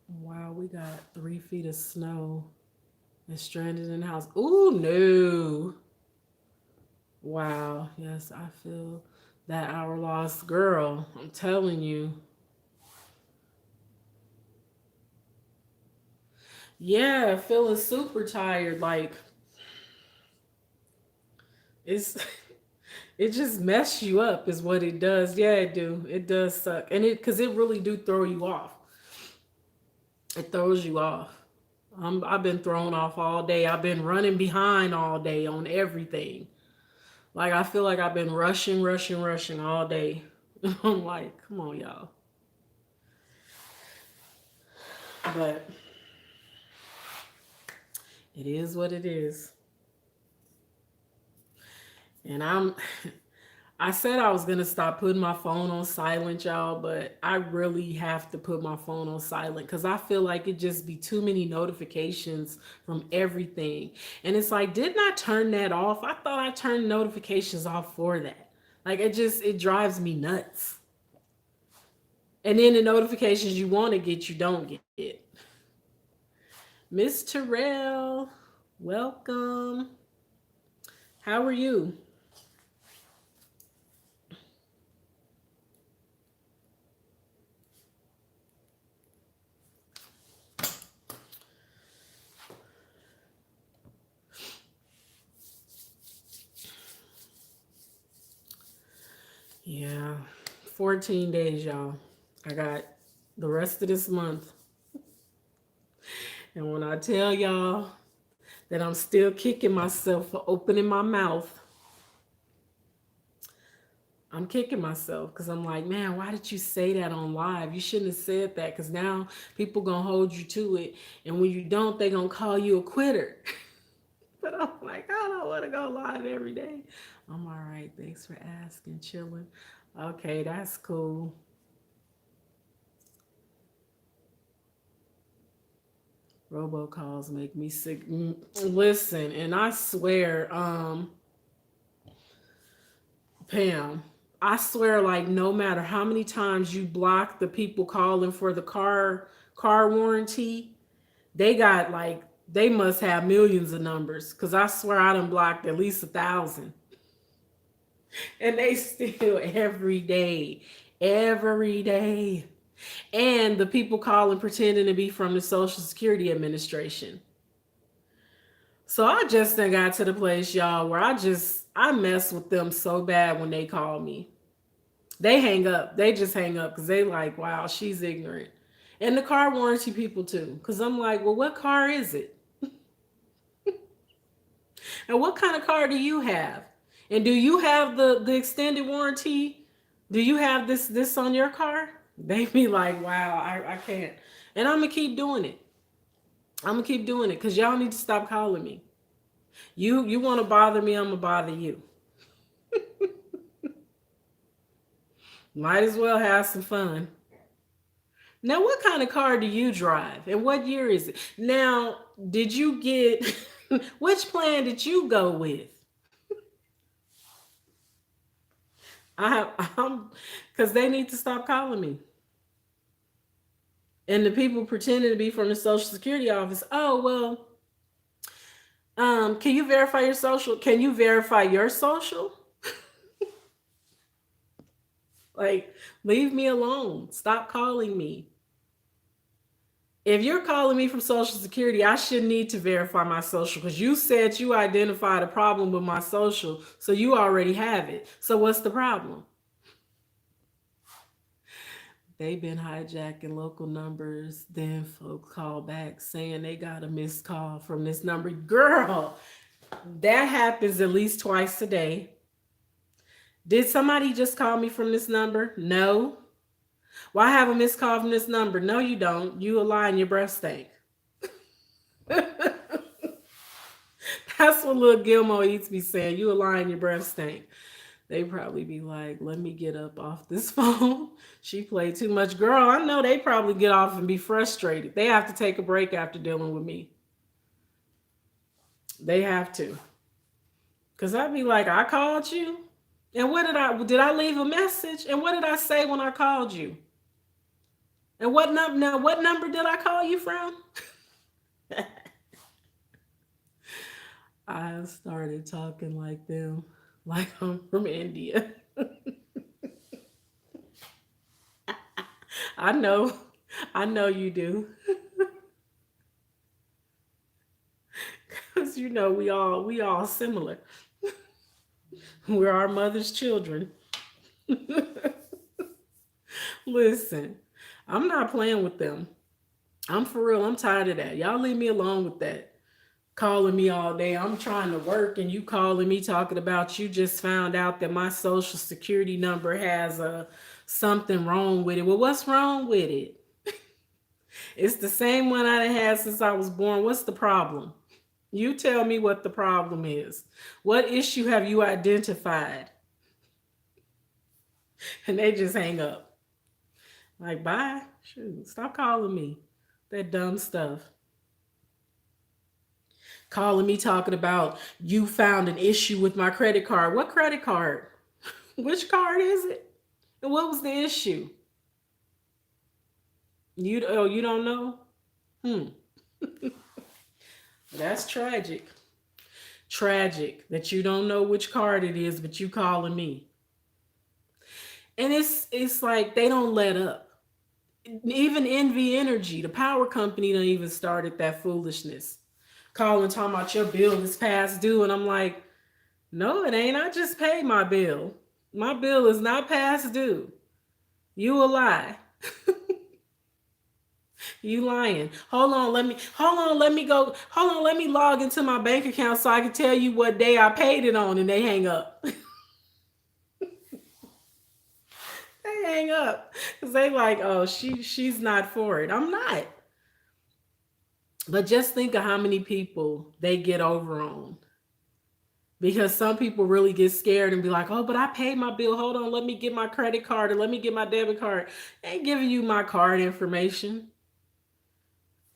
Wow, we got 3 feet of snow and stranded in the house. Ooh, no. Wow. Yes, I feel that hour lost girl. I'm telling you. Yeah, feeling super tired. Like it's it just mess you up is what it does. Yeah, it do. It does suck. And it because it really do throw you off. It throws you off. I've been thrown off all day. I've been running behind all day on everything. Like I feel like I've been rushing, rushing, rushing all day. I'm like, come on, y'all. But it is what it is. And I said I was gonna stop putting my phone on silent, y'all, but I really have to put my phone on silent because I feel like it just be too many notifications from everything. And it's like, didn't I turn that off? I thought I turned notifications off for that. Like it drives me nuts. And then the notifications you want to get, you don't get. Miss Terrell, welcome. How are you? Yeah, 14 days, y'all. I got the rest of this month. And when I tell y'all that I'm still kicking myself for opening my mouth, I'm kicking myself because I'm like, man, why did you say that on live? You shouldn't have said that because now people gonna hold you to it, and when you don't, they gonna call you a quitter. But I'm like, I don't want to go live every day. I'm all right. Thanks for asking. Chilling. Okay, that's cool. Robocalls make me sick. Listen, and I swear, Pam, I swear, like no matter how many times you block the people calling for the car warranty, they got like They must have millions of numbers because I swear I done blocked at least 1,000. And they still every day. And the people calling pretending to be from the Social Security Administration. So I just done got to the place, y'all, where I mess with them so bad when they call me. They hang up. They just hang up because they like, wow, she's ignorant. And the car warranty people too. Because I'm like, well, what car is it? And what kind of car do you have? And do you have the extended warranty? Do you have this on your car? They be like, wow, I can't. And I'm gonna keep doing it. I'm gonna keep doing it because y'all need to stop calling me. You want to bother me? I'm gonna bother you. Might as well have some fun. Now, what kind of car do you drive, and what year is it? Now, did you get which plan did you go with? I I'm because they need to stop calling me. And the people pretending to be from the Social Security office. Oh well, can you verify your social? Can you verify your social? Like, leave me alone. Stop calling me. If you're calling me from Social Security, I shouldn't need to verify my social because you said you identified a problem with my social, so you already have it. So what's the problem? They've been hijacking local numbers. Then folks call back saying they got a missed call from this number. Girl, that happens at least twice a day. Did somebody just call me from this number? No. Well, I have a missed call from this number. No, you don't. You a lie and your breath stink. That's what little Gilmore eats be saying. You a lie and your breath stink. They probably be like, let me get up off this phone. She played too much. Girl, I know they probably get off and be frustrated. They have to take a break after dealing with me. They have to. Cause I'd be like, I called you. And what did I leave a message? And what did I say when I called you? And what number did I call you from? I started talking like them, like I'm from India. I know. I know you do. Cause we all similar. We're our mother's children. Listen, I'm not playing with them. I'm for real. I'm tired of that. Y'all leave me alone with that. Calling me all day. I'm trying to work and you calling me talking about you just found out that my social security number has a something wrong with it. Well, what's wrong with it? It's the same one I had since I was born. What's the problem? You tell me what the problem is. What issue have you identified? And they just hang up. Like, bye. Shoot, stop calling me. That dumb stuff. Calling me talking about you found an issue with my credit card. What credit card? Which card is it? And what was the issue? You don't know? Hmm. That's tragic. Tragic that you don't know which card it is, but you calling me. And it's like they don't let up. Even Envy Energy, the power company, don't even started that foolishness. Calling talking about your bill is past due, and I'm like, no, it ain't. I just paid my bill. My bill is not past due. You a lie. You lying. Hold on, let me log into my bank account so I can tell you what day I paid it on, and they hang up. They hang up. Because they like, oh, she's not for it. I'm not. But just think of how many people they get over on. Because some people really get scared and be like, oh, but I paid my bill. Hold on, let me get my credit card or let me get my debit card. They ain't giving you my card information.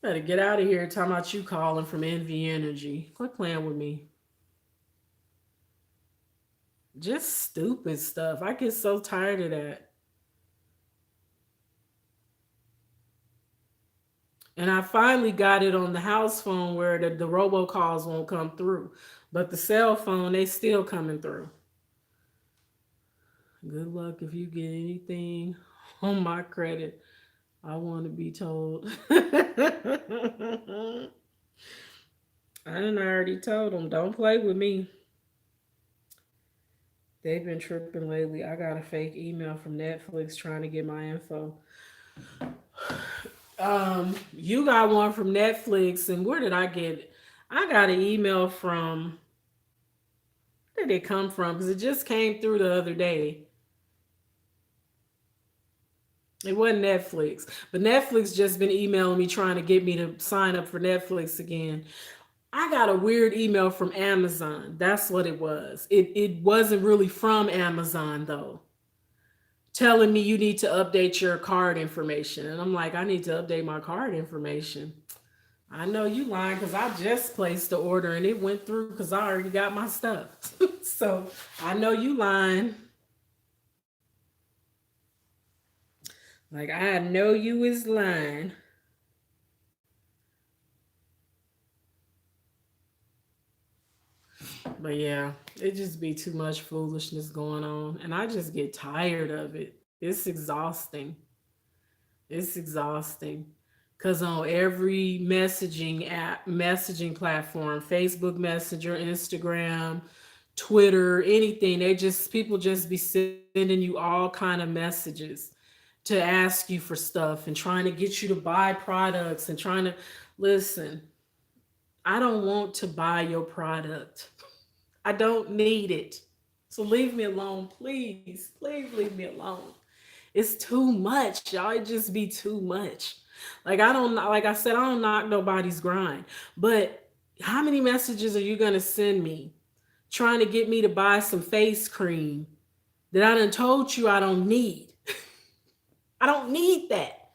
Better get out of here talking about you calling from Envy Energy. Quit playing with me. Just stupid stuff. I get so tired of that. And I finally got it on the house phone where the robocalls won't come through. But the cell phone, they still coming through. Good luck if you get anything on my credit. I want to be told. I done already told them, don't play with me. They've been tripping lately. I got a fake email from Netflix trying to get my info. You got one from Netflix, and where did I get it? I got an email from, where did it come from? Because it just came through the other day. It wasn't Netflix, but Netflix just been emailing me trying to get me to sign up for Netflix again. I got a weird email from Amazon. That's what it was. It wasn't really from Amazon though, telling me you need to update your card information. And I'm like, I need to update my card information. I know you lying because I just placed the order and it went through because I already got my stuff. So I know you lying. Like I know you is lying. But yeah, it just be too much foolishness going on. And I just get tired of it. It's exhausting. It's exhausting. Cause on every messaging app, messaging platform, Facebook Messenger, Instagram, Twitter, anything, they just people just be sending you all kind of messages to ask you for stuff and trying to get you to buy products and trying to listen. I don't want to buy your product. I don't need it. So leave me alone, please. Please leave me alone. It's too much, y'all. It just be too much. Like I don't like I said, I don't knock nobody's grind. But how many messages are you gonna send me trying to get me to buy some face cream that I done told you I don't need? I don't need that.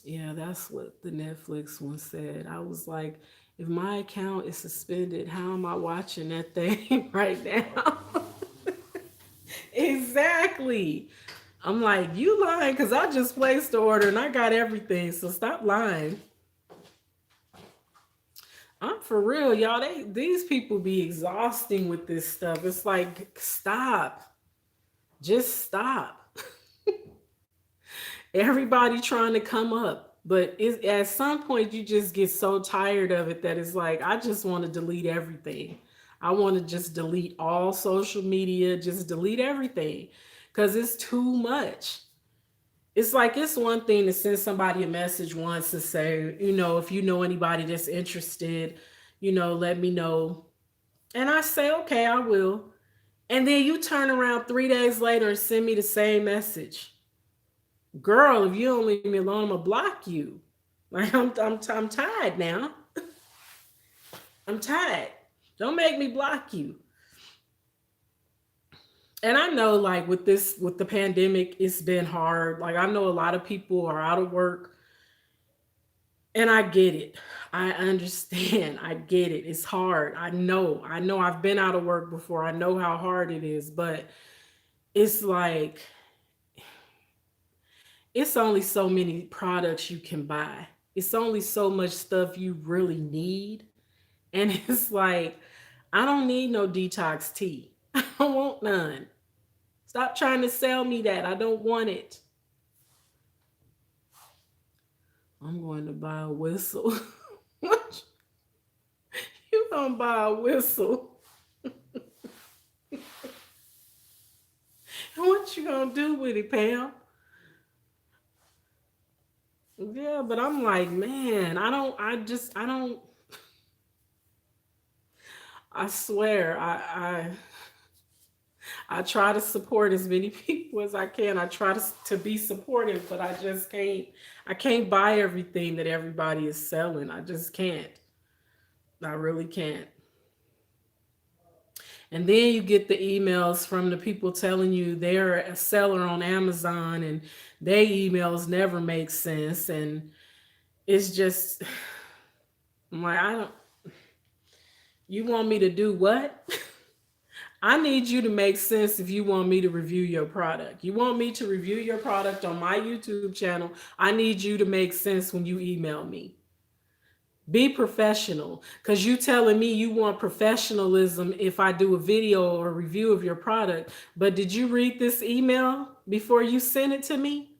Yeah, that's what the Netflix one said. I was like, if my account is suspended, how am I watching that thing right now? Exactly. I'm like, you lying because I just placed the order and I got everything. So stop lying. I'm for real, y'all. These people be exhausting with this stuff. It's like, stop. Just stop. Everybody trying to come up. But at some point, you just get so tired of it that it's like, I just want to delete everything. I want to just delete all social media, just delete everything because it's too much. It's like it's one thing to send somebody a message once and say, if you know anybody that's interested, let me know. And I say, okay, I will. And then you turn around 3 days later and send me the same message. Girl, if you don't leave me alone, I'm gonna block you. Like I'm tired now. I'm tired. Don't make me block you. And I know like with the pandemic, it's been hard. Like I know a lot of people are out of work and I get it. I understand. I get it. It's hard. I know. I know I've been out of work before. I know how hard it is, but it's like it's only so many products you can buy. It's only so much stuff you really need. And it's like, I don't need no detox tea. I don't want none. Stop trying to sell me that. I don't want it. I'm going to buy a whistle. What you gonna buy a whistle? What you gonna do with it, Pam? Yeah, but I'm like, man, I don't, I swear, I try to support as many people as I can. I try to be supportive, but I just can't. I can't buy everything that everybody is selling. I just can't. I really can't. And then you get the emails from the people telling you they're a seller on Amazon and their emails never make sense. And it's just, I'm like, I don't, you want me to do what? I need you to make sense if you want me to review your product. You want me to review your product on my YouTube channel, I need you to make sense when you email me. Be professional, because you telling me you want professionalism if I do a video or review of your product. But did you read this email before you sent it to me?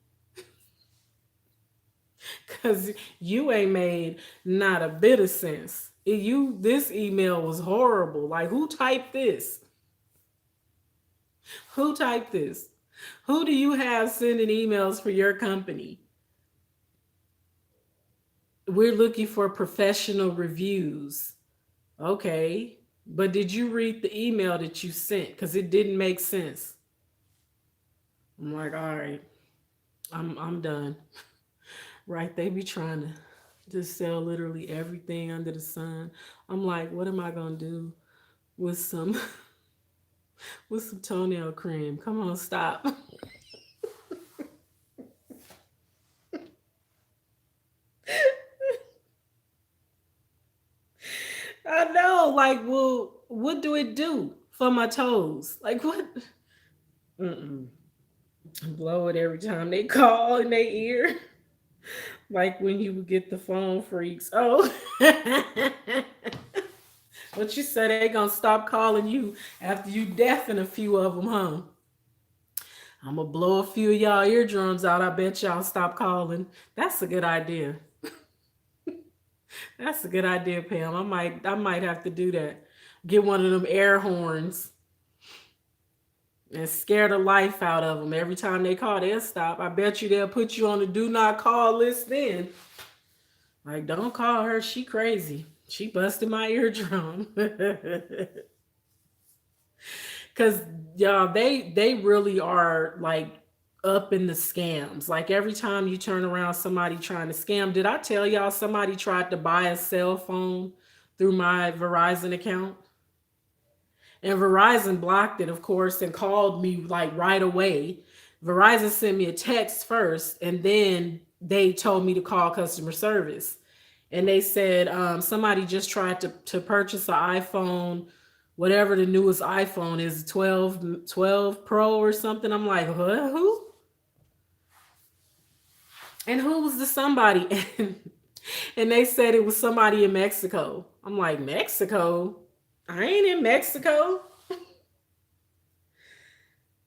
Because you ain't made not a bit of sense. This email was horrible. Like, who typed this? Who typed this? Who do you have sending emails for your company? We're looking for professional reviews. Okay. But did you read the email that you sent? Because it didn't make sense. I'm like, all right, I'm done. Right? They be trying to just sell literally everything under the sun. I'm like, what am I gonna do with some with some toenail cream? Come on, stop. I know, like, well, what do it do for my toes? Like, what? Mm-mm. Blow it every time they call in their ear. Like when you would get the phone freaks. Oh. What you say they gonna stop calling you after you deafen a few of them, huh? I'm gonna blow a few of y'all eardrums out. I bet y'all stop calling. That's a good idea. That's a good idea, Pam. I might have to do that. Get one of them air horns and scare the life out of them. Every time they call, they'll stop. I bet you they'll put you on the do not call list then. Like, don't call her. She crazy. She busted my eardrum. Cause y'all, they really are like up in the scams. Like every time you turn around, somebody trying to scam. Did I tell y'all somebody tried to buy a cell phone through my Verizon account? And Verizon blocked it, of course, and called me like right away. Verizon sent me a text first, and then they told me to call customer service. And they said somebody just tried to purchase an iPhone, whatever the newest iPhone is, 12 Pro or something. I'm like, huh? Who? And who was the somebody? And they said it was somebody in Mexico. I'm like, Mexico? I ain't in Mexico.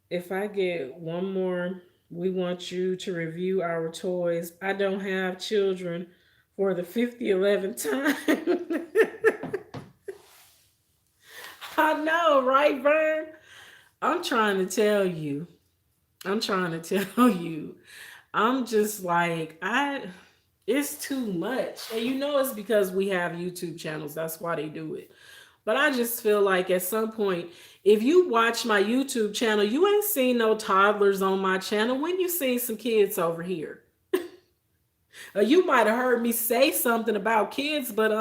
If I get one more, we want you to review our toys. I don't have children for the 11th time. I know, right, Vern? I'm trying to tell you. I'm trying to tell you. I'm just like, it's too much. And you know it's because we have YouTube channels. That's why they do it. But I just feel like at some point, if you watch my YouTube channel, you ain't seen no toddlers on my channel. When you seen some kids over here? You might have heard me say something about kids, but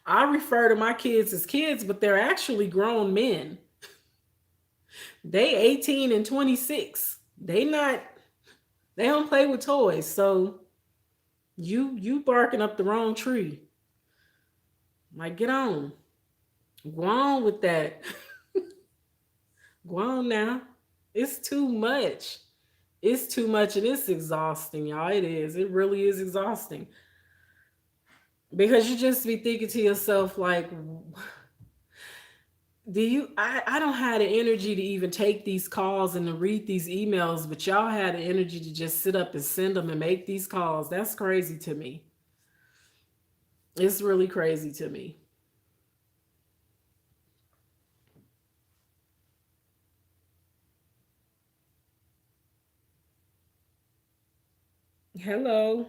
I refer to my kids as kids, but they're actually grown men. They 18 and 26. They don't play with toys. So you barking up the wrong tree. Like, get on. Go on with that. Go on now. It's too much. It's too much and it's exhausting, y'all. It is. It really is exhausting. Because you just be thinking to yourself, like, I don't have the energy to even take these calls and to read these emails, but y'all had the energy to just sit up and send them and make these calls. That's crazy to me. It's really crazy to me. Hello.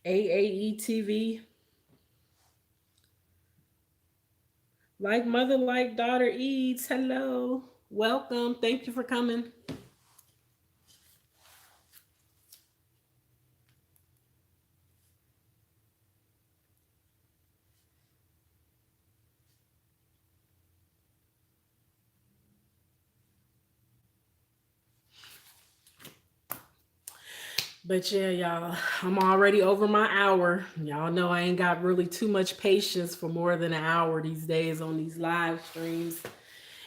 AAE TV. Like mother, like daughter eats. Hello. Welcome. Thank you for coming. But yeah, y'all, I'm already over my hour. Y'all know I ain't got really too much patience for more than an hour these days on these live streams.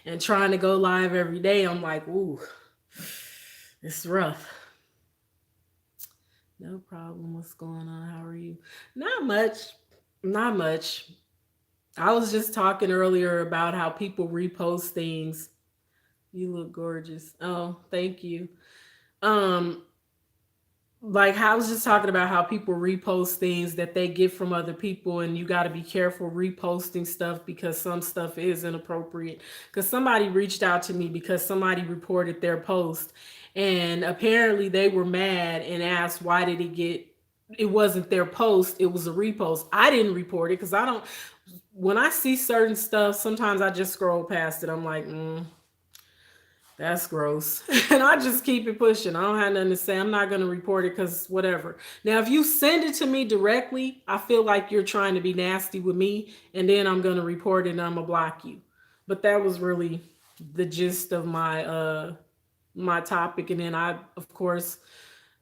And trying to go live every day, I'm like, ooh, it's rough. No problem. What's going on? How are you? Not much. Not much. I was just talking earlier about how people repost things. You look gorgeous. Oh, thank you. Um, like I was just talking about how people repost things that they get from other people, and you got to be careful reposting stuff because some stuff is inappropriate. Because somebody reached out to me because somebody reported their post, and apparently they were mad and asked why did it get. It wasn't their post; it was a repost. I didn't report it because I don't. When I see certain stuff, sometimes I just scroll past it. I'm like, that's gross. And I just keep it pushing. I don't have nothing to say. I'm not going to report it because whatever. Now, if you send it to me directly, I feel like you're trying to be nasty with me. And then I'm going to report it and I'm going to block you. But that was really the gist of my topic. And then I, of course,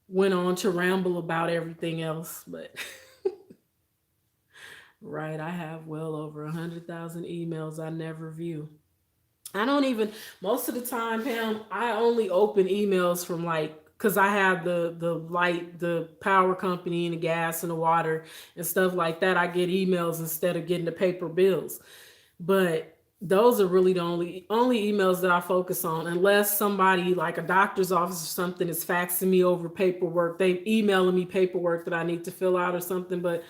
went on to ramble about everything else. But right, I have well over 100,000 emails I never view. I don't even most of the time, Pam, I only open emails from like because I have the light, the power company and the gas and the water and stuff like that. I get emails instead of getting the paper bills. But those are really the only emails that I focus on unless somebody like a doctor's office or something is faxing me over paperwork. They emailing me paperwork that I need to fill out or something. But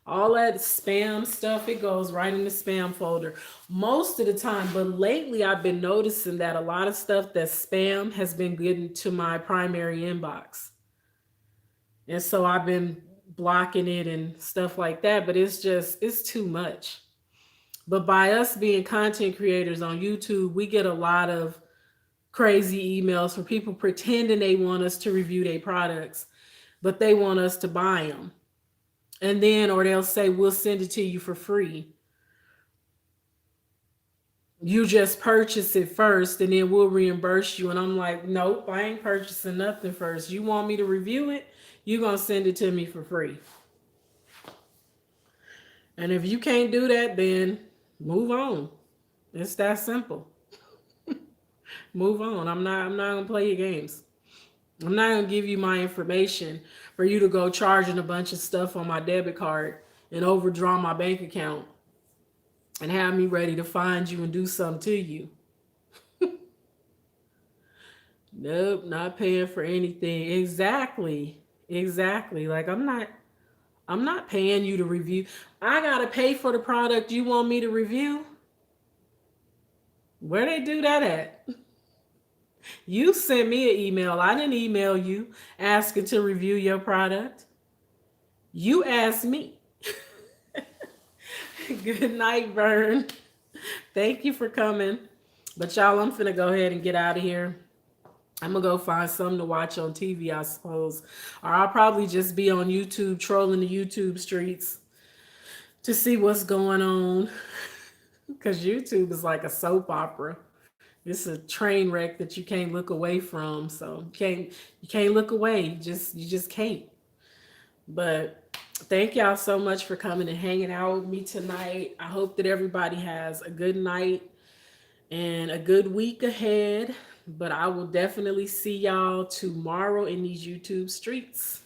all that spam stuff, it goes right in the spam folder most of the time. But lately I've been noticing that a lot of stuff that's spam has been getting to my primary inbox, and so I've been blocking it and stuff like that. But it's too much. But by us being content creators on YouTube, we get a lot of crazy emails from people pretending they want us to review their products, but they want us to buy them. And then, or they'll say, we'll send it to you for free. You just purchase it first and then we'll reimburse you. And I'm like, nope, I ain't purchasing nothing first. You want me to review it? You're going to send it to me for free. And if you can't do that, then move on. It's that simple. Move on. I'm not gonna play your games. I'm not gonna give you my information for you to go charging a bunch of stuff on my debit card and overdraw my bank account and have me ready to find you and do something to you. Nope, not paying for anything. Exactly. Exactly. Like I'm not paying you to review. I gotta pay for the product you want me to review. Where they do that at? You sent me an email. I didn't email you asking to review your product. You asked me. Good night, Vern. Thank you for coming. But y'all, I'm finna go ahead and get out of here. I'm gonna go find something to watch on TV, I suppose. Or I'll probably just be on YouTube trolling the YouTube streets to see what's going on. Because YouTube is like a soap opera. It's a train wreck that you can't look away from. So you can't look away. You just can't. But thank y'all so much for coming and hanging out with me tonight. I hope that everybody has a good night and a good week ahead. But I will definitely see y'all tomorrow in these YouTube streets.